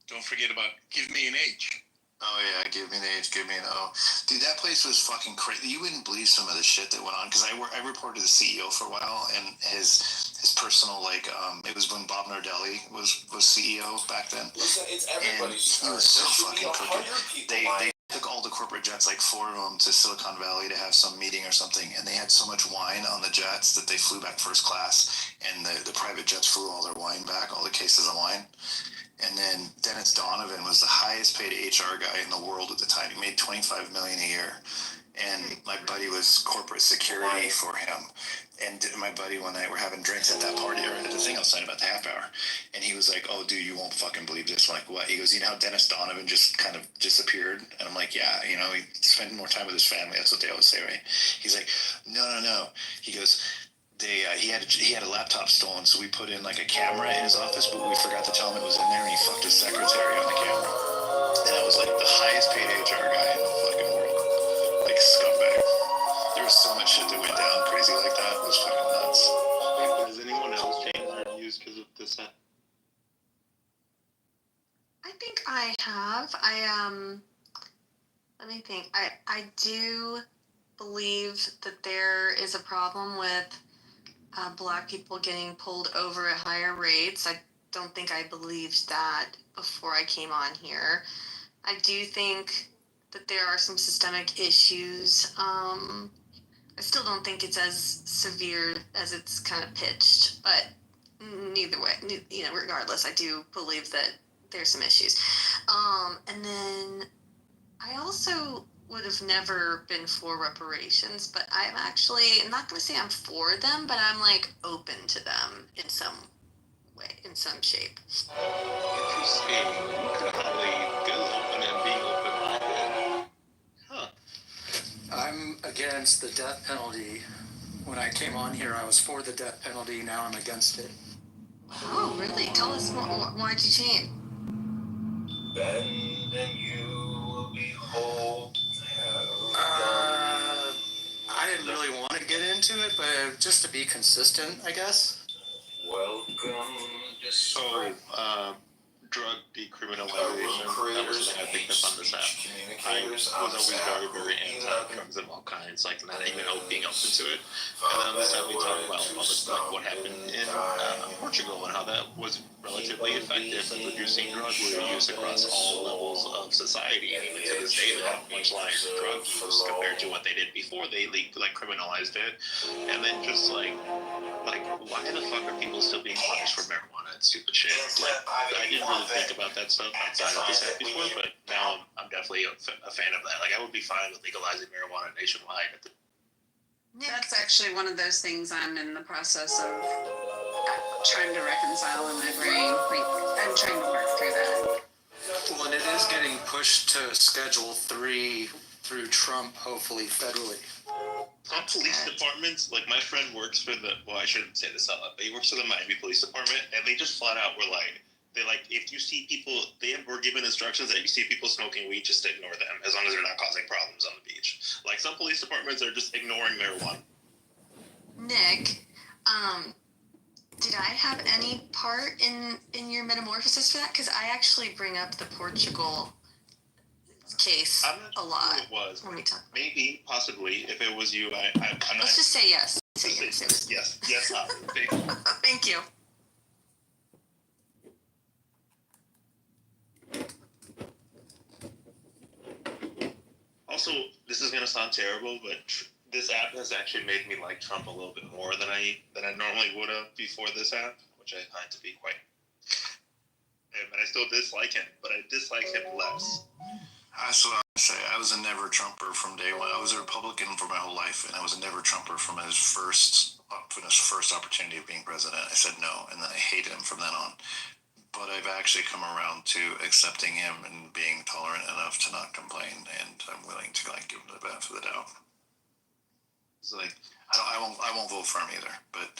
Speaker 5: don't forget about Give Me an H.
Speaker 17: Oh, yeah, Give Me an H, Give Me an O. Dude, that place was fucking crazy. You wouldn't believe some of the shit that went on, because I reported the CEO for a while, and his personal, like, it was when Bob Nardelli was CEO back then.
Speaker 4: It's everybody's
Speaker 17: and he was so fucking crooked. They took all the corporate jets, like 4 of them, to Silicon Valley to have some meeting or something, and they had so much wine on the jets that they flew back first class, and the private jets flew all their wine back, all the cases of wine. And then Dennis Donovan was the highest paid HR guy in the world at the time. He made $25 million a year. And my buddy was corporate security for him. And my buddy one night, we're having drinks at that party, or at the thing outside about the half hour. And he was like, oh, dude, you won't fucking believe this. I'm like, what? He goes, you know how Dennis Donovan just kind of disappeared? And I'm like, yeah, he spent more time with his family. That's what they always say, right? He's like, no. He goes, he had a laptop stolen, so we put in like a camera in his office, but we forgot to tell him it was in there, and he fucked his secretary on the camera. And I was like the highest paid HR guy in the fucking world. Like scumbag. There was so much shit that went down crazy like that. It was fucking nuts.
Speaker 14: Has anyone else changed their views because of this?
Speaker 18: I think I have. Let me think. I do believe that there is a problem with Black people getting pulled over at higher rates. I don't think I believed that before I came on here. I do think that there are some systemic issues. I still don't think it's as severe as it's kind of pitched, but neither way, regardless, I do believe that there's some issues. And then I also would have never been for reparations, but I'm not going to say I'm for them, but I'm like open to them in some way, in some shape.
Speaker 14: Interesting. Golly, good open and being open-minded. Huh.
Speaker 11: I'm against the death penalty. When I came on here, I was for the death penalty. Now I'm against it.
Speaker 18: Oh, really? Tell us more. Why'd you change?
Speaker 14: Bend and you will behold.
Speaker 11: into it, but just to be consistent, I guess.
Speaker 14: Welcome. So, drug decriminalization. That was something I think that's on this app. I was always very, very anti-drugs of all kinds, like not even being open to it. And then this time we talk about all this, like what happened in Portugal and how that was relatively effective at reducing drug use across all levels of society. And even to this day, they have much less drug use compared to what they did before they criminalized it. And then just like why the fuck are people still being punished for marijuana and stupid shit? Like, I didn't really think about that stuff outside of this app before, but now I'm definitely a fan of that. Like, I would be fine with legalizing marijuana nationwide.
Speaker 10: That's actually one of those things I'm in the process of trying to reconcile in my brain. Like, I'm trying to work through that.
Speaker 11: Well, and it is getting pushed to Schedule 3 through Trump, hopefully federally.
Speaker 14: Some police departments, like my friend works for I shouldn't say this out loud, but he works for the Miami Police Department, and they just flat out were like, if you see people, were given instructions that you see people smoking weed, just ignore them, as long as they're not causing problems on the beach. Like, some police departments are just ignoring marijuana.
Speaker 18: Nick, did I have any part in your metamorphosis for that? Because I actually bring up the Portugal case a lot.
Speaker 14: Who it was.
Speaker 18: When we talk.
Speaker 14: Maybe, possibly, if it was you, I'm not.
Speaker 18: Let's just say yes.
Speaker 14: Yes.
Speaker 18: Thank you.
Speaker 14: Also, this is gonna sound terrible, but this app has actually made me like Trump a little bit more than I normally would have before this app, which I find to be quite. And I still dislike him, but I dislike him less.
Speaker 17: That's what I would say. I was a never Trumper from day one. I was a Republican for my whole life, and I was a never Trumper from his first opportunity of being president. I said no, and then I hated him from then on. But I've actually come around to accepting him and being tolerant enough to not complain, and I'm willing to give him the benefit of the doubt. It's like I won't vote for him either, but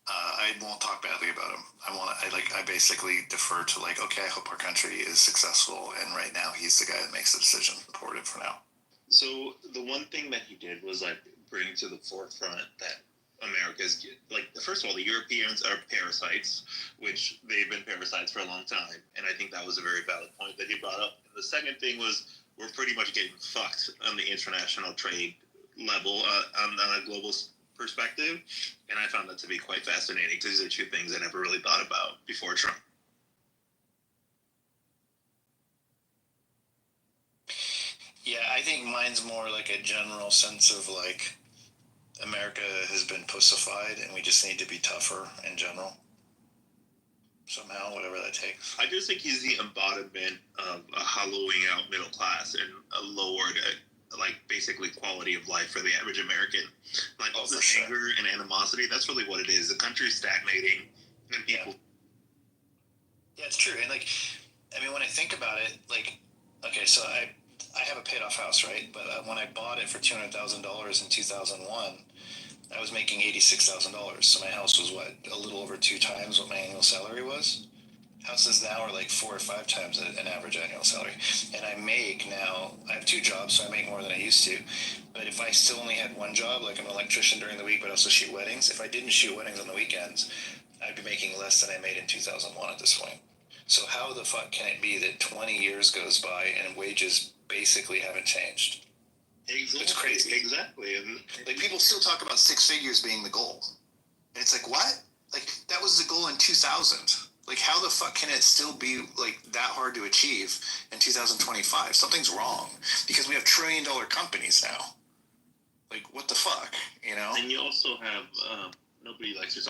Speaker 17: I won't talk badly about him. I basically defer to okay, I hope our country is successful, and right now he's the guy that makes the decision. Support it for now.
Speaker 14: So the one thing that he did was bring to the forefront that America's first of all, the Europeans are parasites, which they've been parasites for a long time, and I think that was a very valid point that he brought up. And the second thing was we're pretty much getting fucked on the international trade level on a global perspective, and I found that to be quite fascinating because these are two things I never really thought about before Trump.
Speaker 17: Yeah, I think mine's more like a general sense of America has been pussified and we just need to be tougher in general. Somehow, whatever that takes.
Speaker 14: I just think he's the embodiment of a hollowing out middle class and a lowered basically quality of life for the average American. All this anger and animosity, that's really what it is. The country's stagnating and people.
Speaker 17: Yeah, it's true. And when I think about it, okay, so I have a paid off house, right? But when I bought it for $200,000 in 2001, I was making $86,000. So my house was a little over 2 times what my annual salary was. Houses now are 4 or 5 times an average annual salary. And I have 2 jobs, so I make more than I used to. But if I still only had one job, I'm an electrician during the week, but also shoot weddings. If I didn't shoot weddings on the weekends, I'd be making less than I made in 2001 at this point. So how the fuck can it be that 20 years goes by and wages basically haven't changed?
Speaker 14: Exactly.
Speaker 17: It's crazy.
Speaker 14: Exactly. And
Speaker 17: people still talk about 6 figures being the goal. And it's what? That was the goal in 2000. How the fuck can it still be that hard to achieve in 2025? Something's wrong because we have $1 trillion companies now. What the fuck, you know?
Speaker 14: And you also have nobody likes to talk